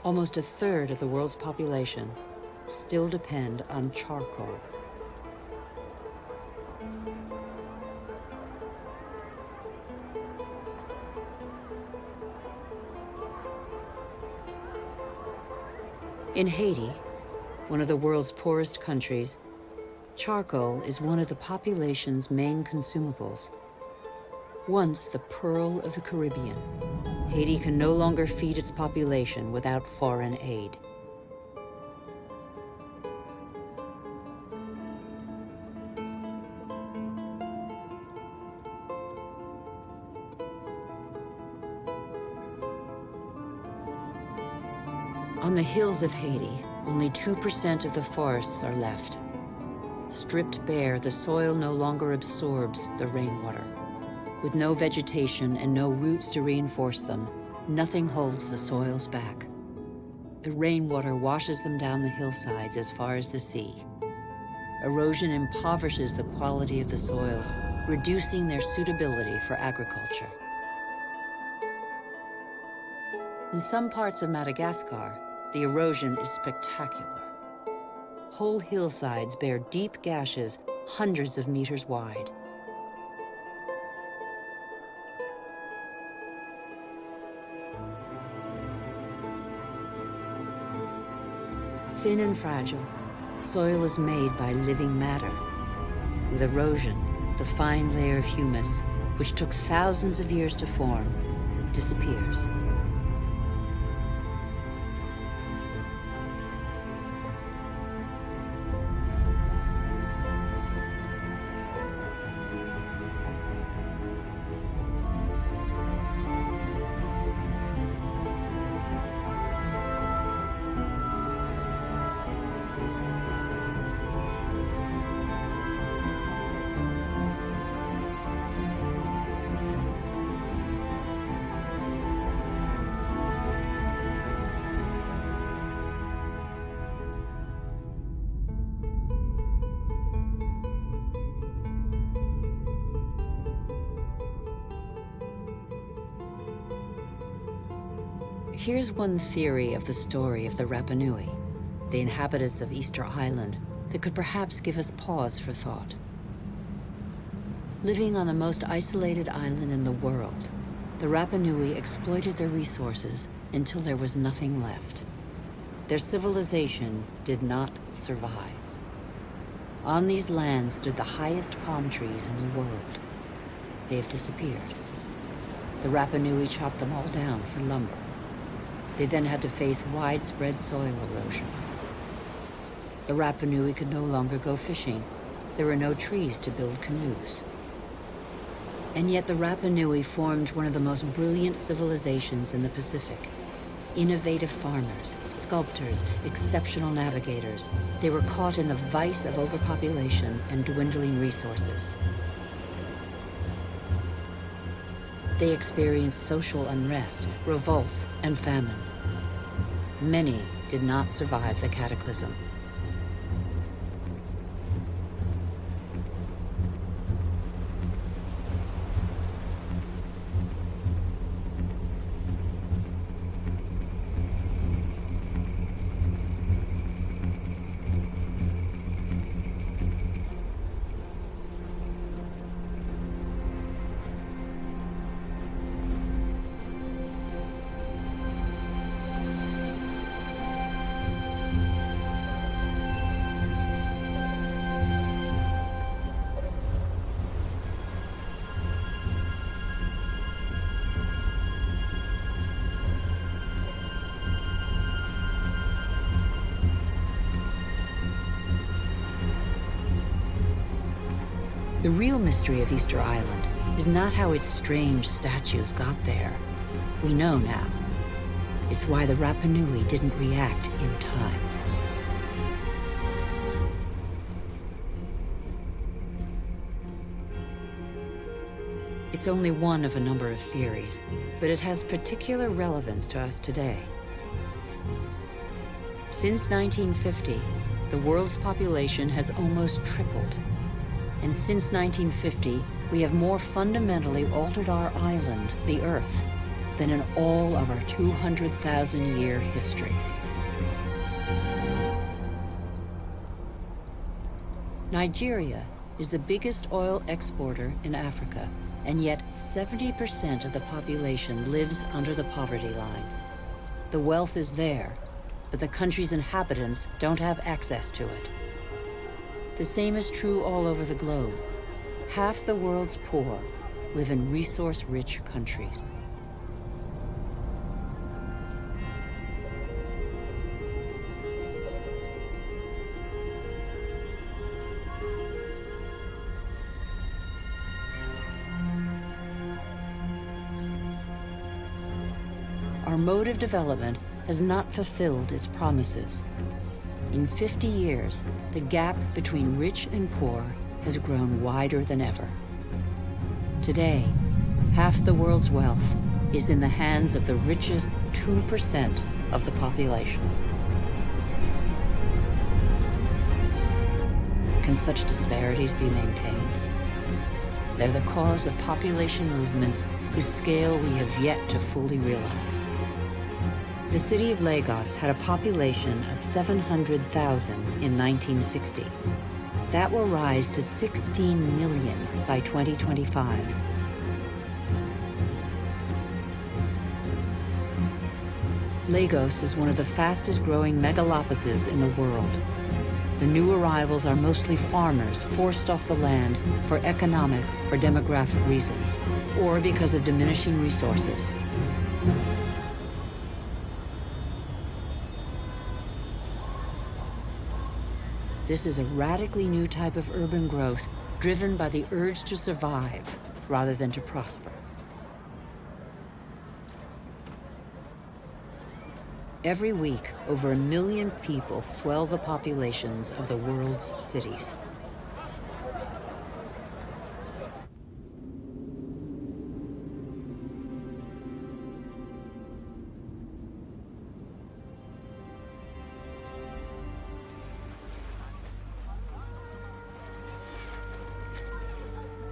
almost a third of the world's population, still depend on charcoal. In Haiti, one of the world's poorest countries, charcoal is one of the population's main consumables. Once the pearl of the Caribbean, Haiti can no longer feed its population without foreign aid. On the hills of Haiti, only 2% of the forests are left. Stripped bare, the soil no longer absorbs the rainwater. With no vegetation and no roots to reinforce them, nothing holds the soils back. The rainwater washes them down the hillsides as far as the sea. Erosion impoverishes the quality of the soils, reducing their suitability for agriculture. In some parts of Madagascar, the erosion is spectacular. Whole hillsides bear deep gashes hundreds of meters wide. Thin and fragile, soil is made by living matter. With erosion, the fine layer of humus, which took thousands of years to form, disappears. Here's one theory of the story of the Rapa Nui, the inhabitants of Easter Island, that could perhaps give us pause for thought. Living on the most isolated island in the world, the Rapa Nui exploited their resources until there was nothing left. Their civilization did not survive. On these lands stood the highest palm trees in the world. They have disappeared. The Rapa Nui chopped them all down for lumber. They then had to face widespread soil erosion. The Rapa Nui could no longer go fishing. There were no trees to build canoes. And yet the Rapa Nui formed one of the most brilliant civilizations in the Pacific. Innovative farmers, sculptors, exceptional navigators. They were caught in the vice of overpopulation and dwindling resources. They experienced social unrest, revolts, and famine. Many did not survive the cataclysm. The real mystery of Easter Island is not how its strange statues got there. We know now. It's why the Rapa Nui didn't react in time. It's only one of a number of theories, but it has particular relevance to us today. Since 1950, the world's population has almost tripled. And since 1950, we have more fundamentally altered our island, the Earth, than in all of our 200,000-year history. Nigeria is the biggest oil exporter in Africa, and yet 70% of the population lives under the poverty line. The wealth is there, but the country's inhabitants don't have access to it. The same is true all over the globe. Half the world's poor live in resource-rich countries. mode of development has not fulfilled its promises. In 50 years, the gap between rich and poor has grown wider than ever. Today, half the world's wealth is in the hands of the richest 2% of the population. Can such disparities be maintained? They're the cause of population movements whose scale we have yet to fully realize. The city of Lagos had a population of 700,000 in 1960. That will rise to 16 million by 2025. Lagos is one of the fastest growing megalopolises in the world. The new arrivals are mostly farmers forced off the land for economic or demographic reasons, or because of diminishing resources. This is a radically new type of urban growth driven by the urge to survive rather than to prosper. Every week, over 1 million people swell the populations of the world's cities.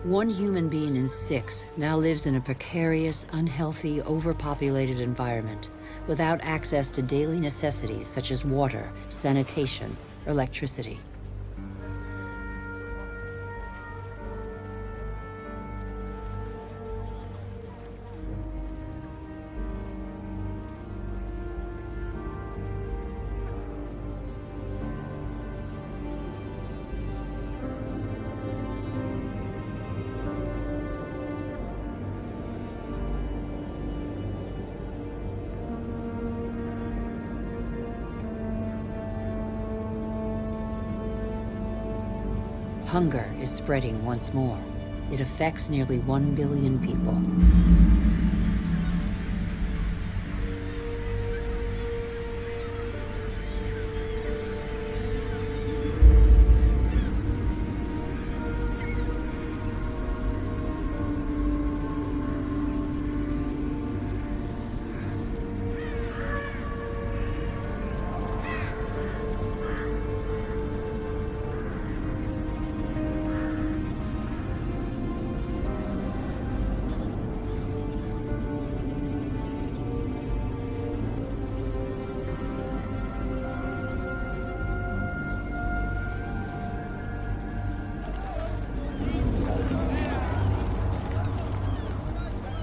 One human being in 6 now lives in a precarious, unhealthy, overpopulated environment, without access to daily necessities such as water, sanitation, or electricity. Hunger is spreading once more. It affects nearly 1 billion people.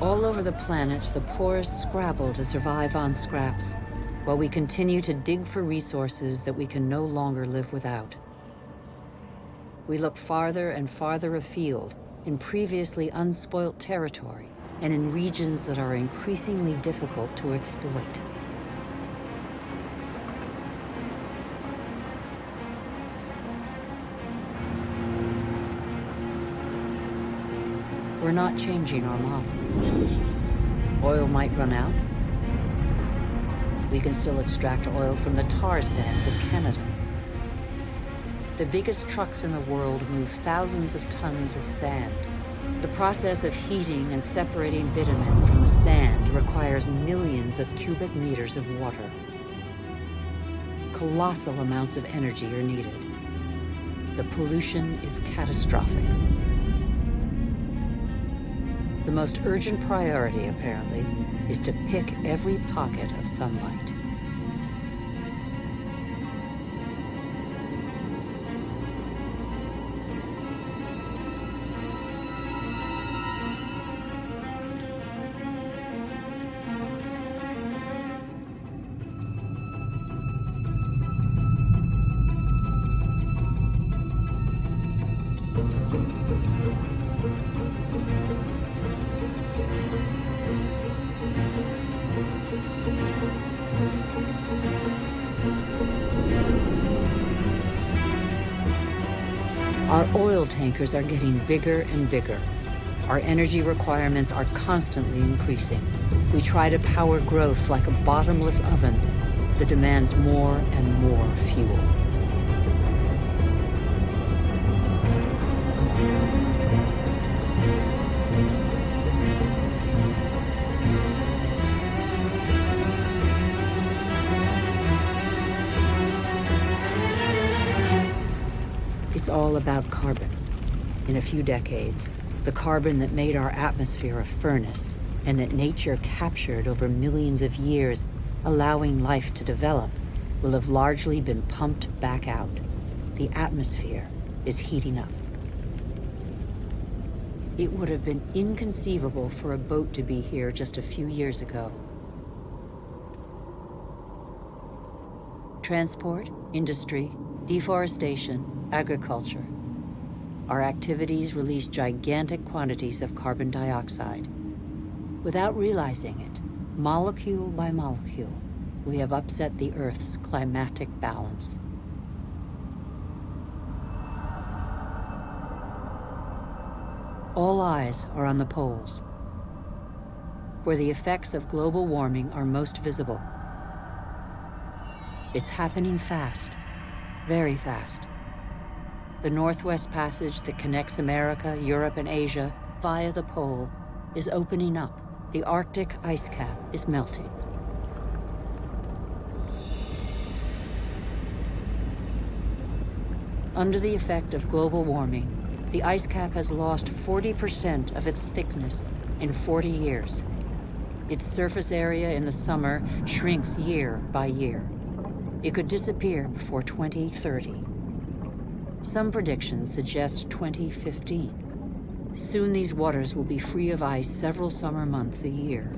All over the planet, the poorest scrabble to survive on scraps, while we continue to dig for resources that we can no longer live without. We look farther and farther afield, in previously unspoilt territory, and in regions that are increasingly difficult to exploit. We're not changing our model. Oil might run out. We can still extract oil from the tar sands of Canada. The biggest trucks in the world move thousands of tons of sand. The process of heating and separating bitumen from the sand requires millions of cubic meters of water. Colossal amounts of energy are needed. The pollution is catastrophic. The most urgent priority, apparently, is to pick every pocket of sunlight. Our oil tankers are getting bigger and bigger. Our energy requirements are constantly increasing. We try to power growth like a bottomless oven that demands more and more fuel. It's all about carbon. In a few decades, the carbon that made our atmosphere a furnace and that nature captured over millions of years, allowing life to develop, will have largely been pumped back out. The atmosphere is heating up. It would have been inconceivable for a boat to be here just a few years ago. Transport, industry, deforestation, agriculture. Our activities release gigantic quantities of carbon dioxide. Without realizing it, molecule by molecule, we have upset the Earth's climatic balance. All eyes are on the poles, where the effects of global warming are most visible. It's happening fast, very fast. The Northwest Passage that connects America, Europe, and Asia via the pole is opening up. The Arctic ice cap is melting. Under the effect of global warming, the ice cap has lost 40% of its thickness in 40 years. Its surface area in the summer shrinks year by year. It could disappear before 2030. Some predictions suggest 2015. Soon these waters will be free of ice several summer months a year.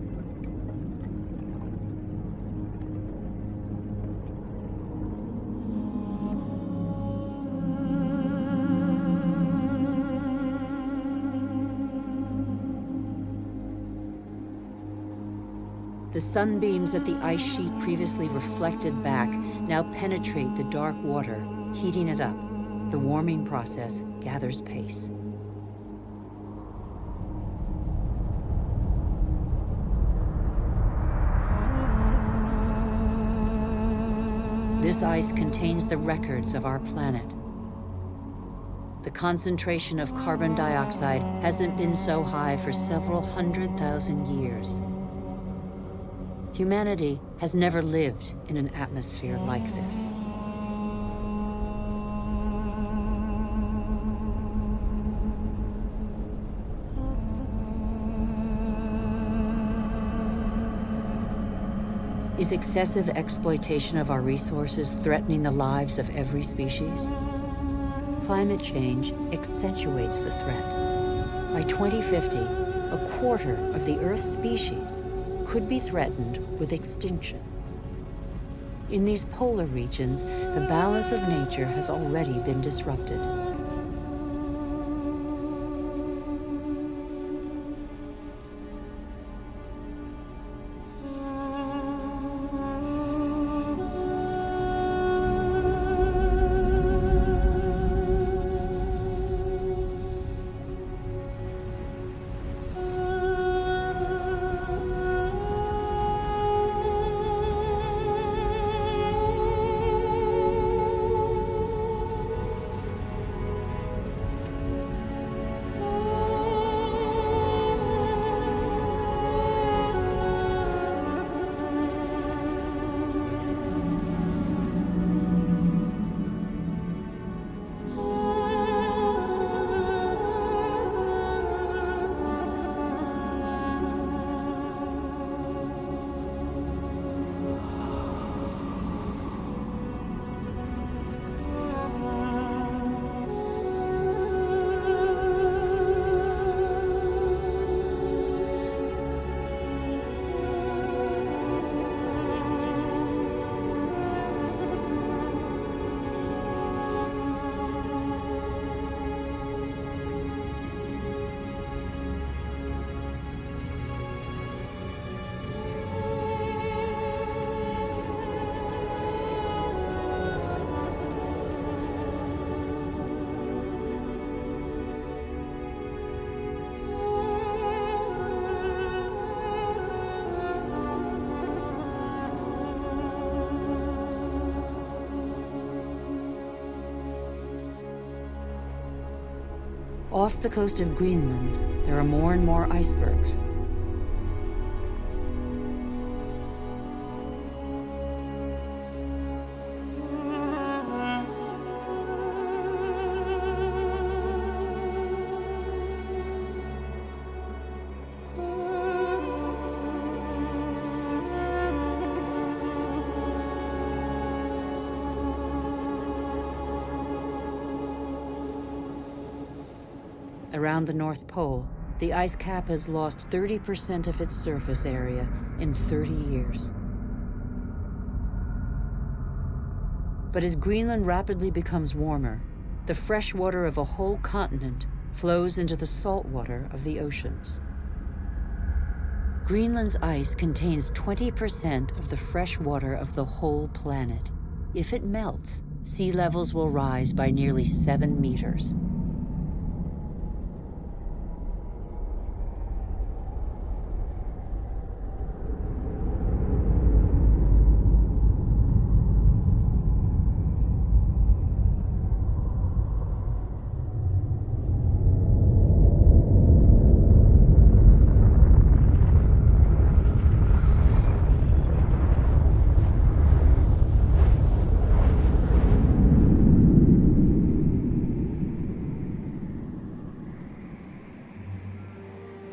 The sunbeams that the ice sheet previously reflected back now penetrate the dark water, heating it up. The warming process gathers pace. This ice contains the records of our planet. The concentration of carbon dioxide hasn't been so high for several 100,000 years. Humanity has never lived in an atmosphere like this. Is excessive exploitation of our resources threatening the lives of every species? Climate change accentuates the threat. By 2050, a quarter of the Earth's species could be threatened with extinction. In these polar regions, the balance of nature has already been disrupted. Off the coast of Greenland, there are more and more icebergs. Around the North Pole, the ice cap has lost 30% of its surface area in 30 years. But as Greenland rapidly becomes warmer, the fresh water of a whole continent flows into the salt water of the oceans. Greenland's ice contains 20% of the fresh water of the whole planet. If it melts, sea levels will rise by nearly 7 meters.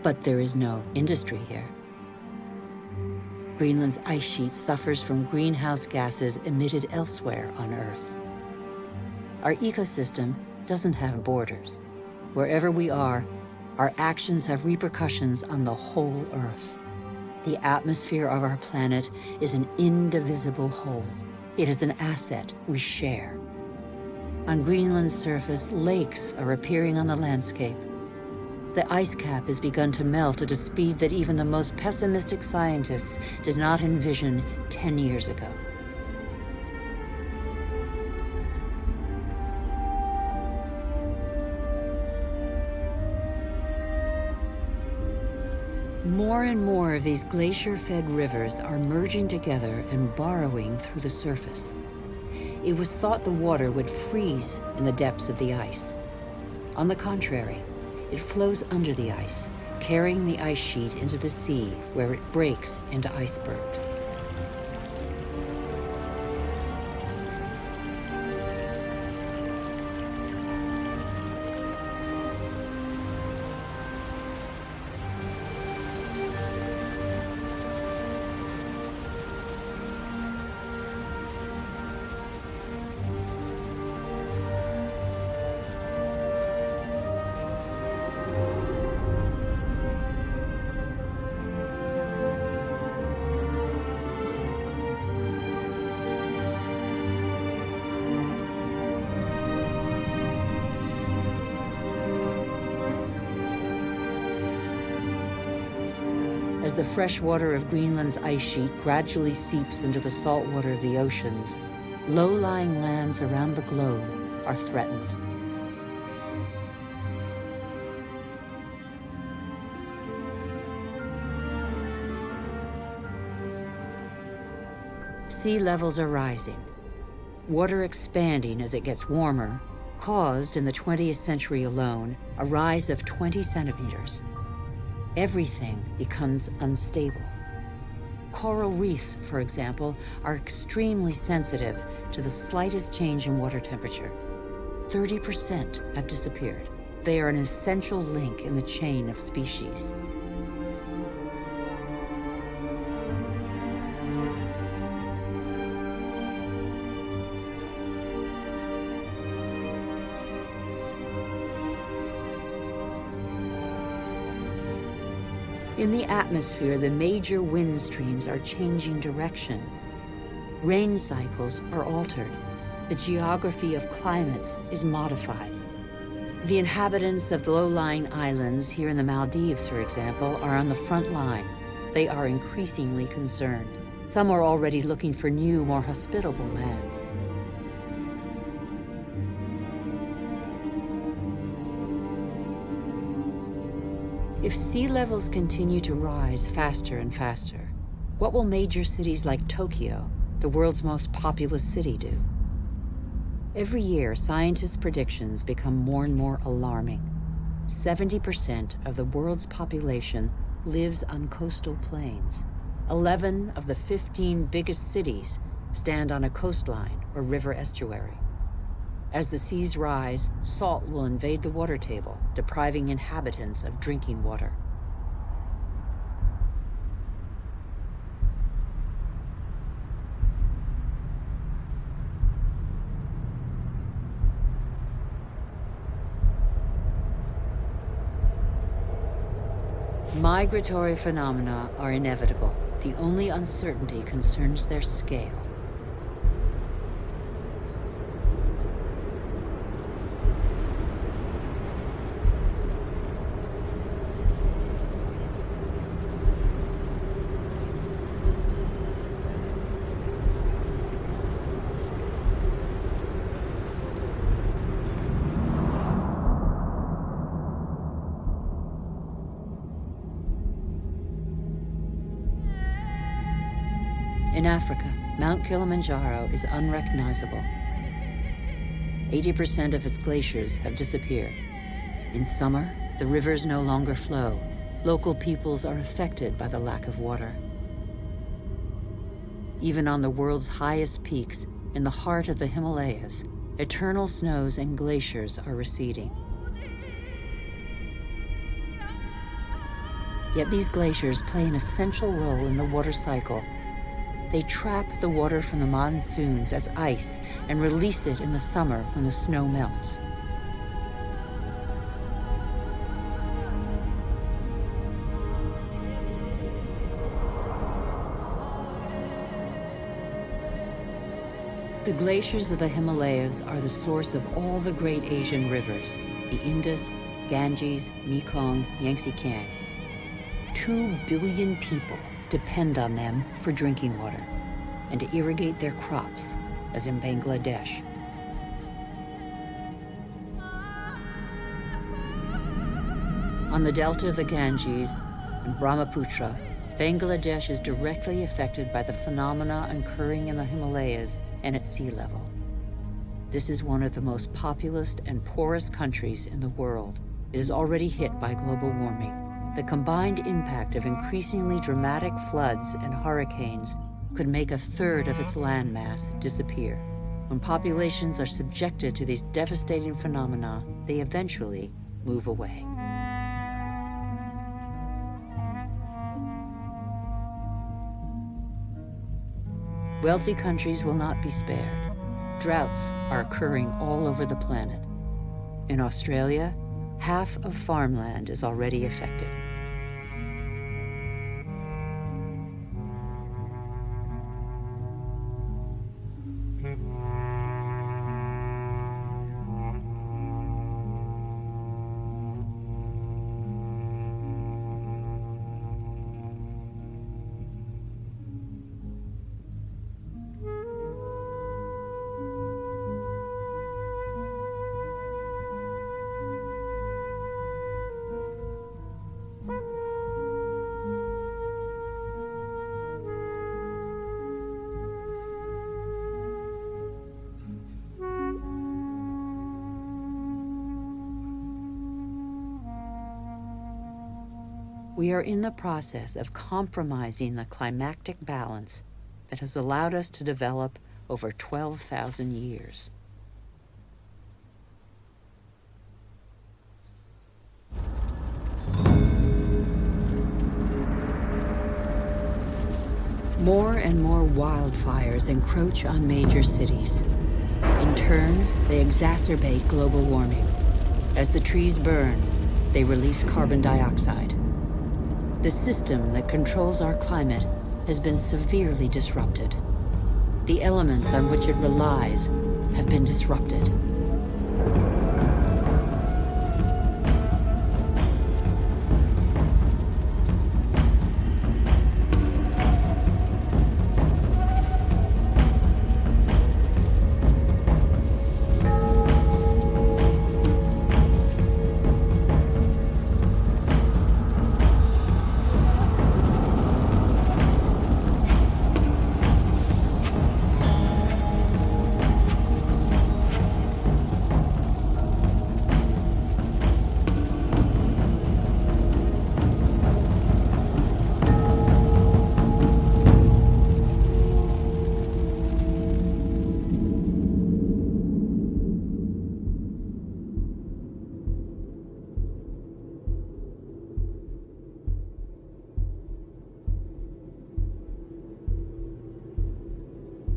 But there is no industry here. Greenland's ice sheet suffers from greenhouse gases emitted elsewhere on Earth. Our ecosystem doesn't have borders. Wherever we are, our actions have repercussions on the whole Earth. The atmosphere of our planet is an indivisible whole. It is an asset we share. On Greenland's surface, lakes are appearing on the landscape. The ice cap has begun to melt at a speed that even the most pessimistic scientists did not envision 10 years ago. More and more of these glacier-fed rivers are merging together and burrowing through the surface. It was thought the water would freeze in the depths of the ice. On the contrary, it flows under the ice, carrying the ice sheet into the sea, where it breaks into icebergs. As the fresh water of Greenland's ice sheet gradually seeps into the salt water of the oceans, low-lying lands around the globe are threatened. Sea levels are rising. Water expanding as it gets warmer caused, in the 20th century alone, a rise of 20 centimeters. Everything becomes unstable. Coral reefs, for example, are extremely sensitive to the slightest change in water temperature. 30% have disappeared. They are an essential link in the chain of species. In the atmosphere, the major wind streams are changing direction. Rain cycles are altered. The geography of climates is modified. The inhabitants of the low-lying islands here in the Maldives, for example, are on the front line. They are increasingly concerned. Some are already looking for new, more hospitable lands. If sea levels continue to rise faster and faster, what will major cities like Tokyo, the world's most populous city, do? Every year, scientists' predictions become more and more alarming. 70% of the world's population lives on coastal plains. 11 of the 15 biggest cities stand on a coastline or river estuary. As the seas rise, salt will invade the water table, depriving inhabitants of drinking water. Migratory phenomena are inevitable. The only uncertainty concerns their scale. In Africa, Mount Kilimanjaro is unrecognizable. 80% of its glaciers have disappeared. In summer, the rivers no longer flow. Local peoples are affected by the lack of water. Even on the world's highest peaks, in the heart of the Himalayas, eternal snows and glaciers are receding. Yet these glaciers play an essential role in the water cycle. They trap the water from the monsoons as ice and release it in the summer when the snow melts. The glaciers of the Himalayas are the source of all the great Asian rivers, the Indus, Ganges, Mekong, Yangtze-Kiang. 2 billion people depend on them for drinking water and to irrigate their crops, as in Bangladesh. On the delta of the Ganges and Brahmaputra, Bangladesh is directly affected by the phenomena occurring in the Himalayas and at sea level. This is one of the most populous and poorest countries in the world. It is already hit by global warming. The combined impact of increasingly dramatic floods and hurricanes could make a third of its landmass disappear. When populations are subjected to these devastating phenomena, they eventually move away. Wealthy countries will not be spared. Droughts are occurring all over the planet. In Australia, half of farmland is already affected. We are in the process of compromising the climactic balance that has allowed us to develop over 12,000 years. More and more wildfires encroach on major cities. In turn, they exacerbate global warming. As the trees burn, they release carbon dioxide. The system that controls our climate has been severely disrupted. The elements on which it relies have been disrupted.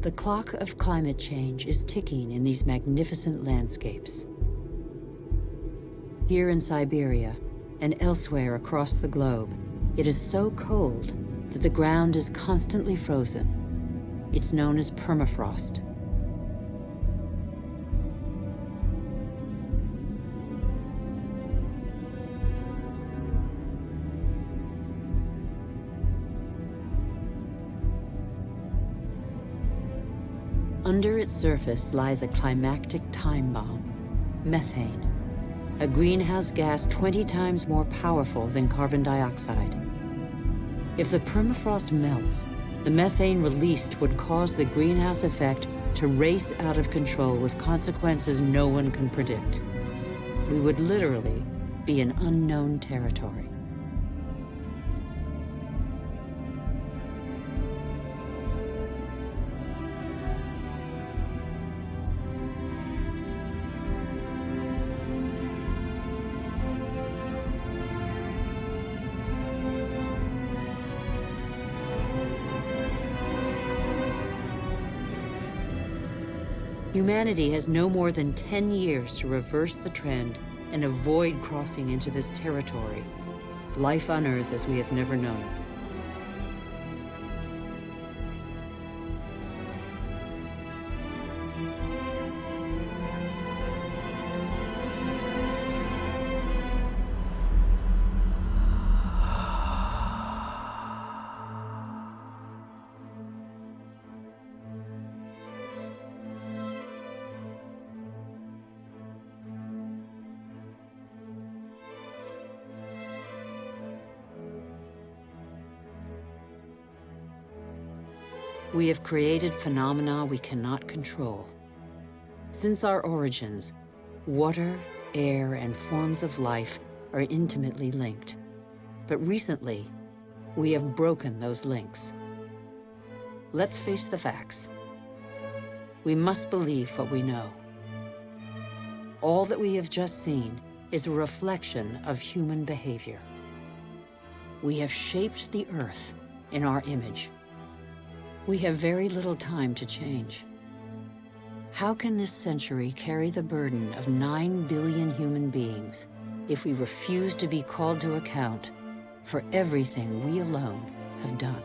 The clock of climate change is ticking in these magnificent landscapes. Here in Siberia and elsewhere across the globe, it is so cold that the ground is constantly frozen. It's known as permafrost. Under its surface lies a climactic time bomb, methane, a greenhouse gas 20 times more powerful than carbon dioxide. If the permafrost melts, the methane released would cause the greenhouse effect to race out of control with consequences no one can predict. We would literally be in unknown territory. Humanity has no more than 10 years to reverse the trend and avoid crossing into this territory, life on Earth as we have never known it. We have created phenomena we cannot control. Since our origins, water, air, and forms of life are intimately linked. But recently, we have broken those links. Let's face the facts. We must believe what we know. All that we have just seen is a reflection of human behavior. We have shaped the Earth in our image. We have very little time to change. How can this century carry the burden of 9 billion human beings if we refuse to be called to account for everything we alone have done?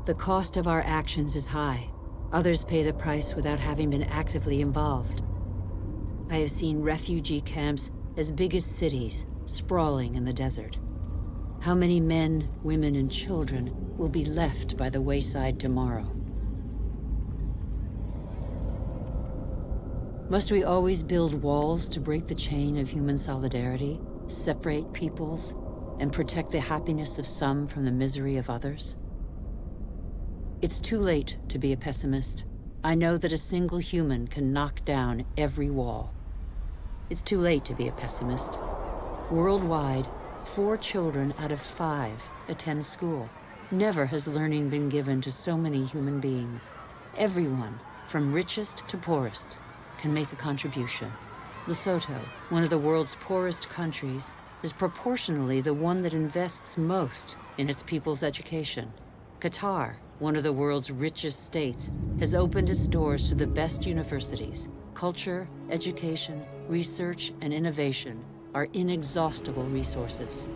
The cost of our actions is high. Others pay the price without having been actively involved. I have seen refugee camps as big as cities, sprawling in the desert. How many men, women, and children will be left by the wayside tomorrow? Must we always build walls to break the chain of human solidarity, separate peoples, and protect the happiness of some from the misery of others? It's too late to be a pessimist. I know that a single human can knock down every wall. It's too late to be a pessimist. Worldwide, 4 children out of 5 attend school. Never has learning been given to so many human beings. Everyone, from richest to poorest, can make a contribution. Lesotho, one of the world's poorest countries, is proportionally the one that invests most in its people's education. Qatar, one of the world's richest states, has opened its doors to the best universities. Culture, education, research, and innovation are inexhaustible resources.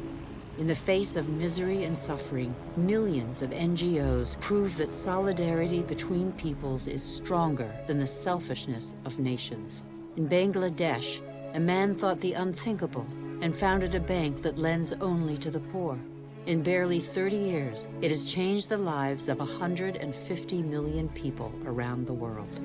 In the face of misery and suffering, millions of NGOs prove that solidarity between peoples is stronger than the selfishness of nations. In Bangladesh, a man thought the unthinkable and founded a bank that lends only to the poor. In barely 30 years, it has changed the lives of 150 million people around the world.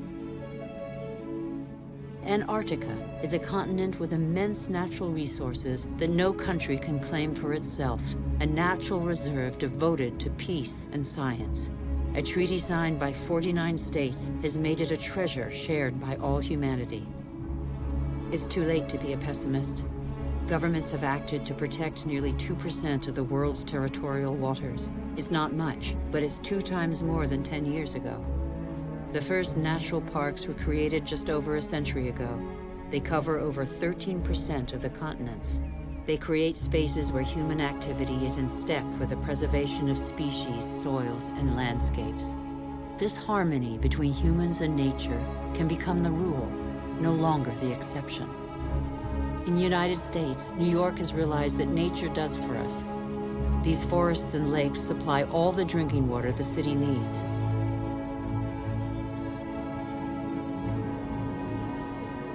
Antarctica is a continent with immense natural resources that no country can claim for itself, a natural reserve devoted to peace and science. A treaty signed by 49 states has made it a treasure shared by all humanity. It's too late to be a pessimist. Governments have acted to protect nearly 2% of the world's territorial waters. It's not much, but it's 2 times more than 10 years ago. The first natural parks were created just over a century ago. They cover over 13% of the continents. They create spaces where human activity is in step with the preservation of species, soils, and landscapes. This harmony between humans and nature can become the rule, no longer the exception. In the United States, New York has realized that nature does for us. These forests and lakes supply all the drinking water the city needs.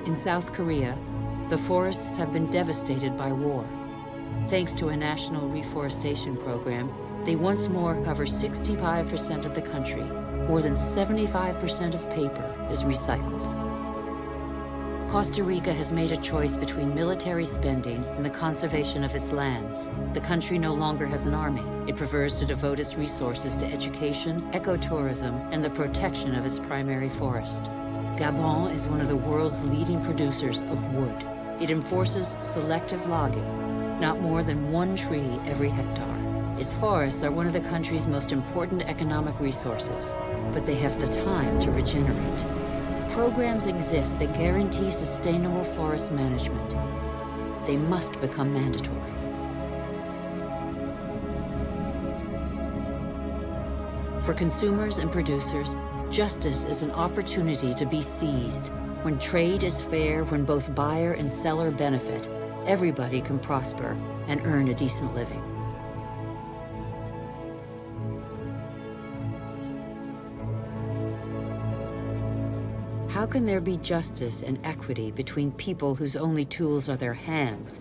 In South Korea, the forests have been devastated by war. Thanks to a national reforestation program, they once more cover 65% of the country. More than 75% of paper is recycled. Costa Rica has made a choice between military spending and the conservation of its lands. The country no longer has an army. It prefers to devote its resources to education, ecotourism, and the protection of its primary forest. Gabon is one of the world's leading producers of wood. It enforces selective logging, not more than 1 tree every hectare. Its forests are one of the country's most important economic resources, but they have the time to regenerate. Programs exist that guarantee sustainable forest management. They must become mandatory. For consumers and producers, justice is an opportunity to be seized. When trade is fair, when both buyer and seller benefit, everybody can prosper and earn a decent living. How can there be justice and equity between people whose only tools are their hands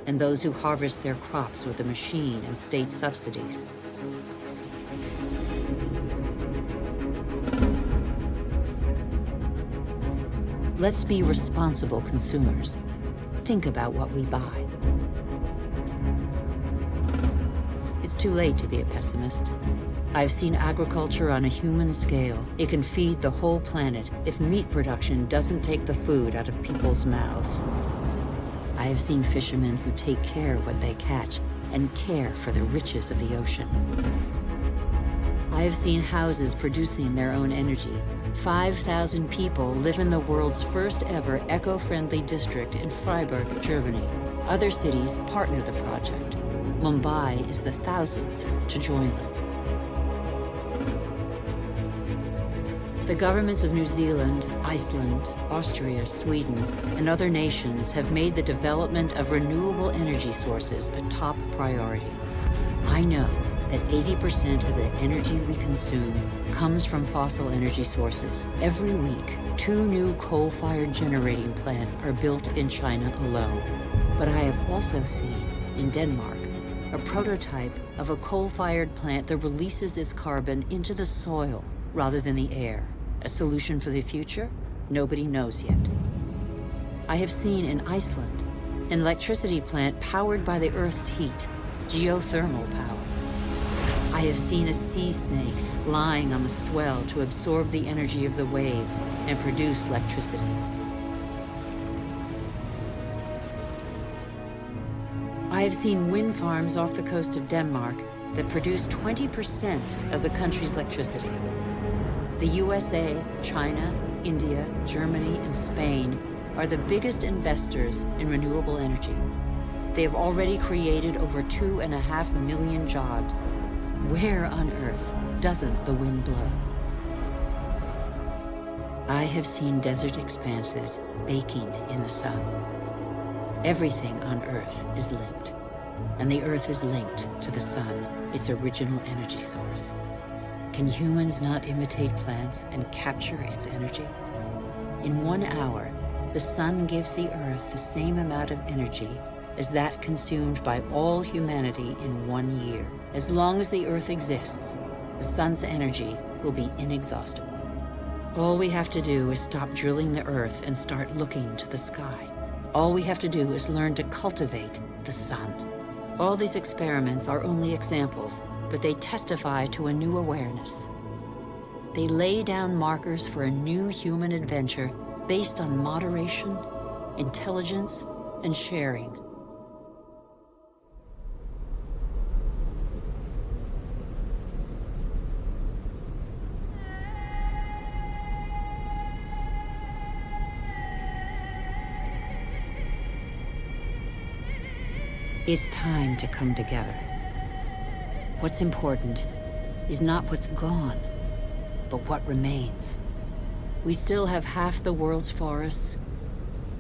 and those who harvest their crops with a machine and state subsidies? Let's be responsible consumers. Think about what we buy. It's too late to be a pessimist. I've seen agriculture on a human scale. It can feed the whole planet if meat production doesn't take the food out of people's mouths. I have seen fishermen who take care of what they catch and care for the riches of the ocean. I have seen houses producing their own energy. 5,000 people live in the world's first ever eco-friendly district in Freiburg, Germany. Other cities partner the project. Mumbai is the 1,000th to join them. The governments of New Zealand, Iceland, Austria, Sweden, and other nations have made the development of renewable energy sources a top priority. I know that 80% of the energy we consume comes from fossil energy sources. Every week, 2 new coal-fired generating plants are built in China alone. But I have also seen, in Denmark, a prototype of a coal-fired plant that releases its carbon into the soil rather than the air. A solution for the future? Nobody knows yet. I have seen in Iceland an electricity plant powered by the Earth's heat, geothermal power. I have seen a sea snake lying on the swell to absorb the energy of the waves and produce electricity. I have seen wind farms off the coast of Denmark that produce 20% of the country's electricity. The USA, China, India, Germany, and Spain are the biggest investors in renewable energy. They have already created over 2.5 million jobs. Where on earth doesn't the wind blow? I have seen desert expanses baking in the sun. Everything on Earth is linked, and the Earth is linked to the sun, its original energy source. Can humans not imitate plants and capture its energy? In 1 hour, the sun gives the Earth the same amount of energy as that consumed by all humanity in 1 year. As long as the Earth exists, the sun's energy will be inexhaustible. All we have to do is stop drilling the Earth and start looking to the sky. All we have to do is learn to cultivate the sun. All these experiments are only examples, but they testify to a new awareness. They lay down markers for a new human adventure based on moderation, intelligence, and sharing. It's time to come together. What's important is not what's gone, but what remains. We still have half the world's forests,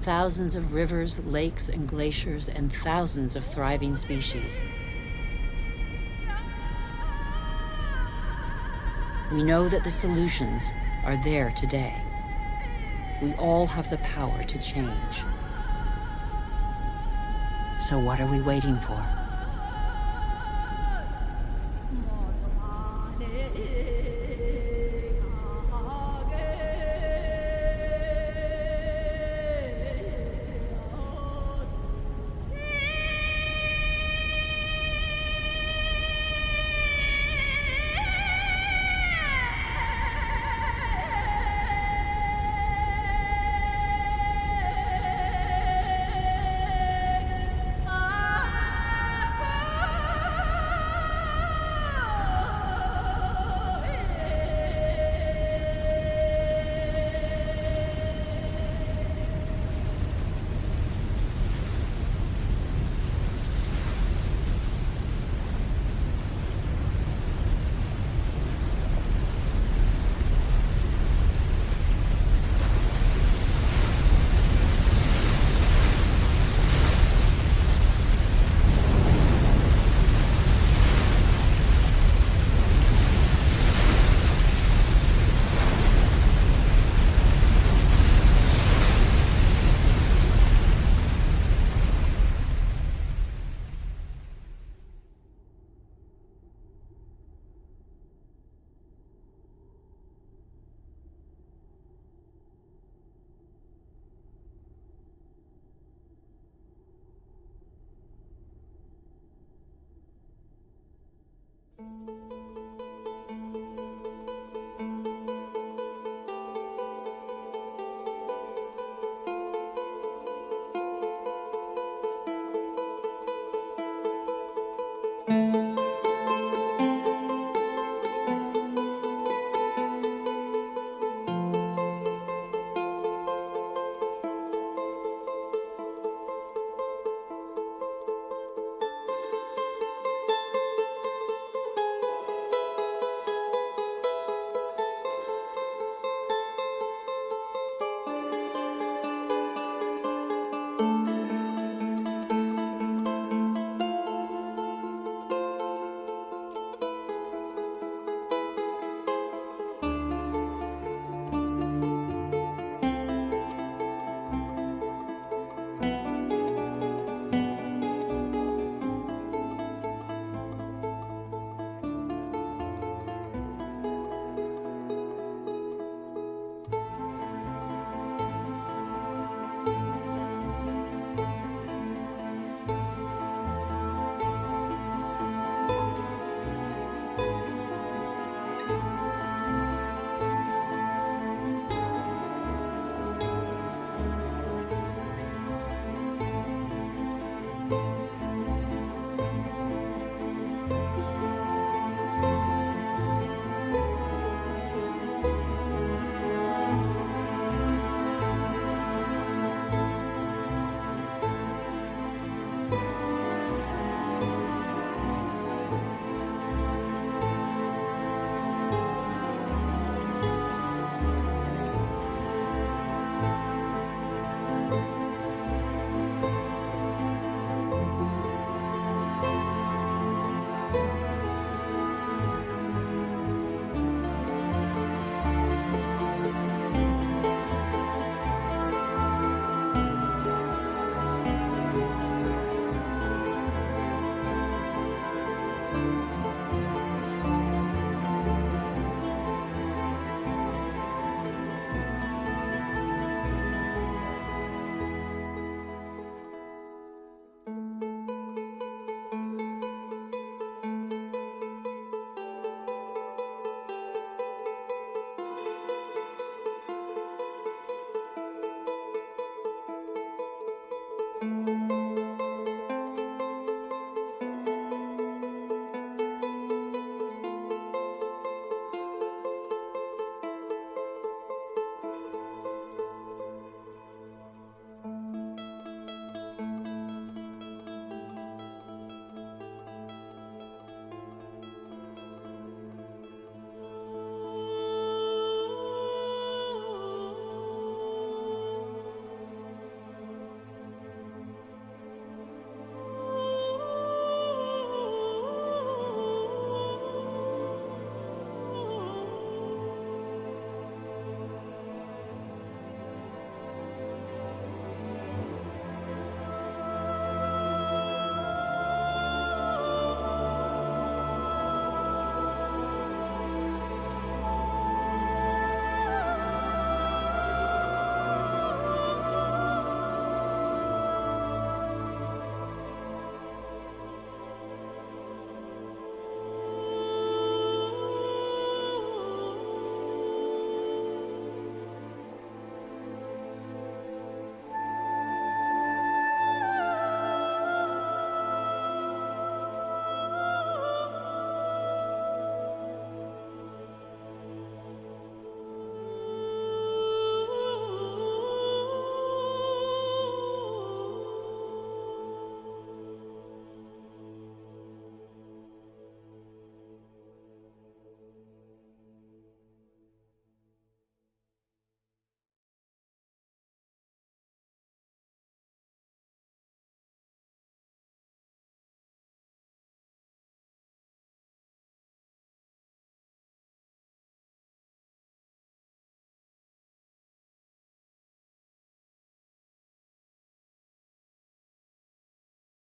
thousands of rivers, lakes, and glaciers, and thousands of thriving species. We know that the solutions are there today. We all have the power to change. So what are we waiting for?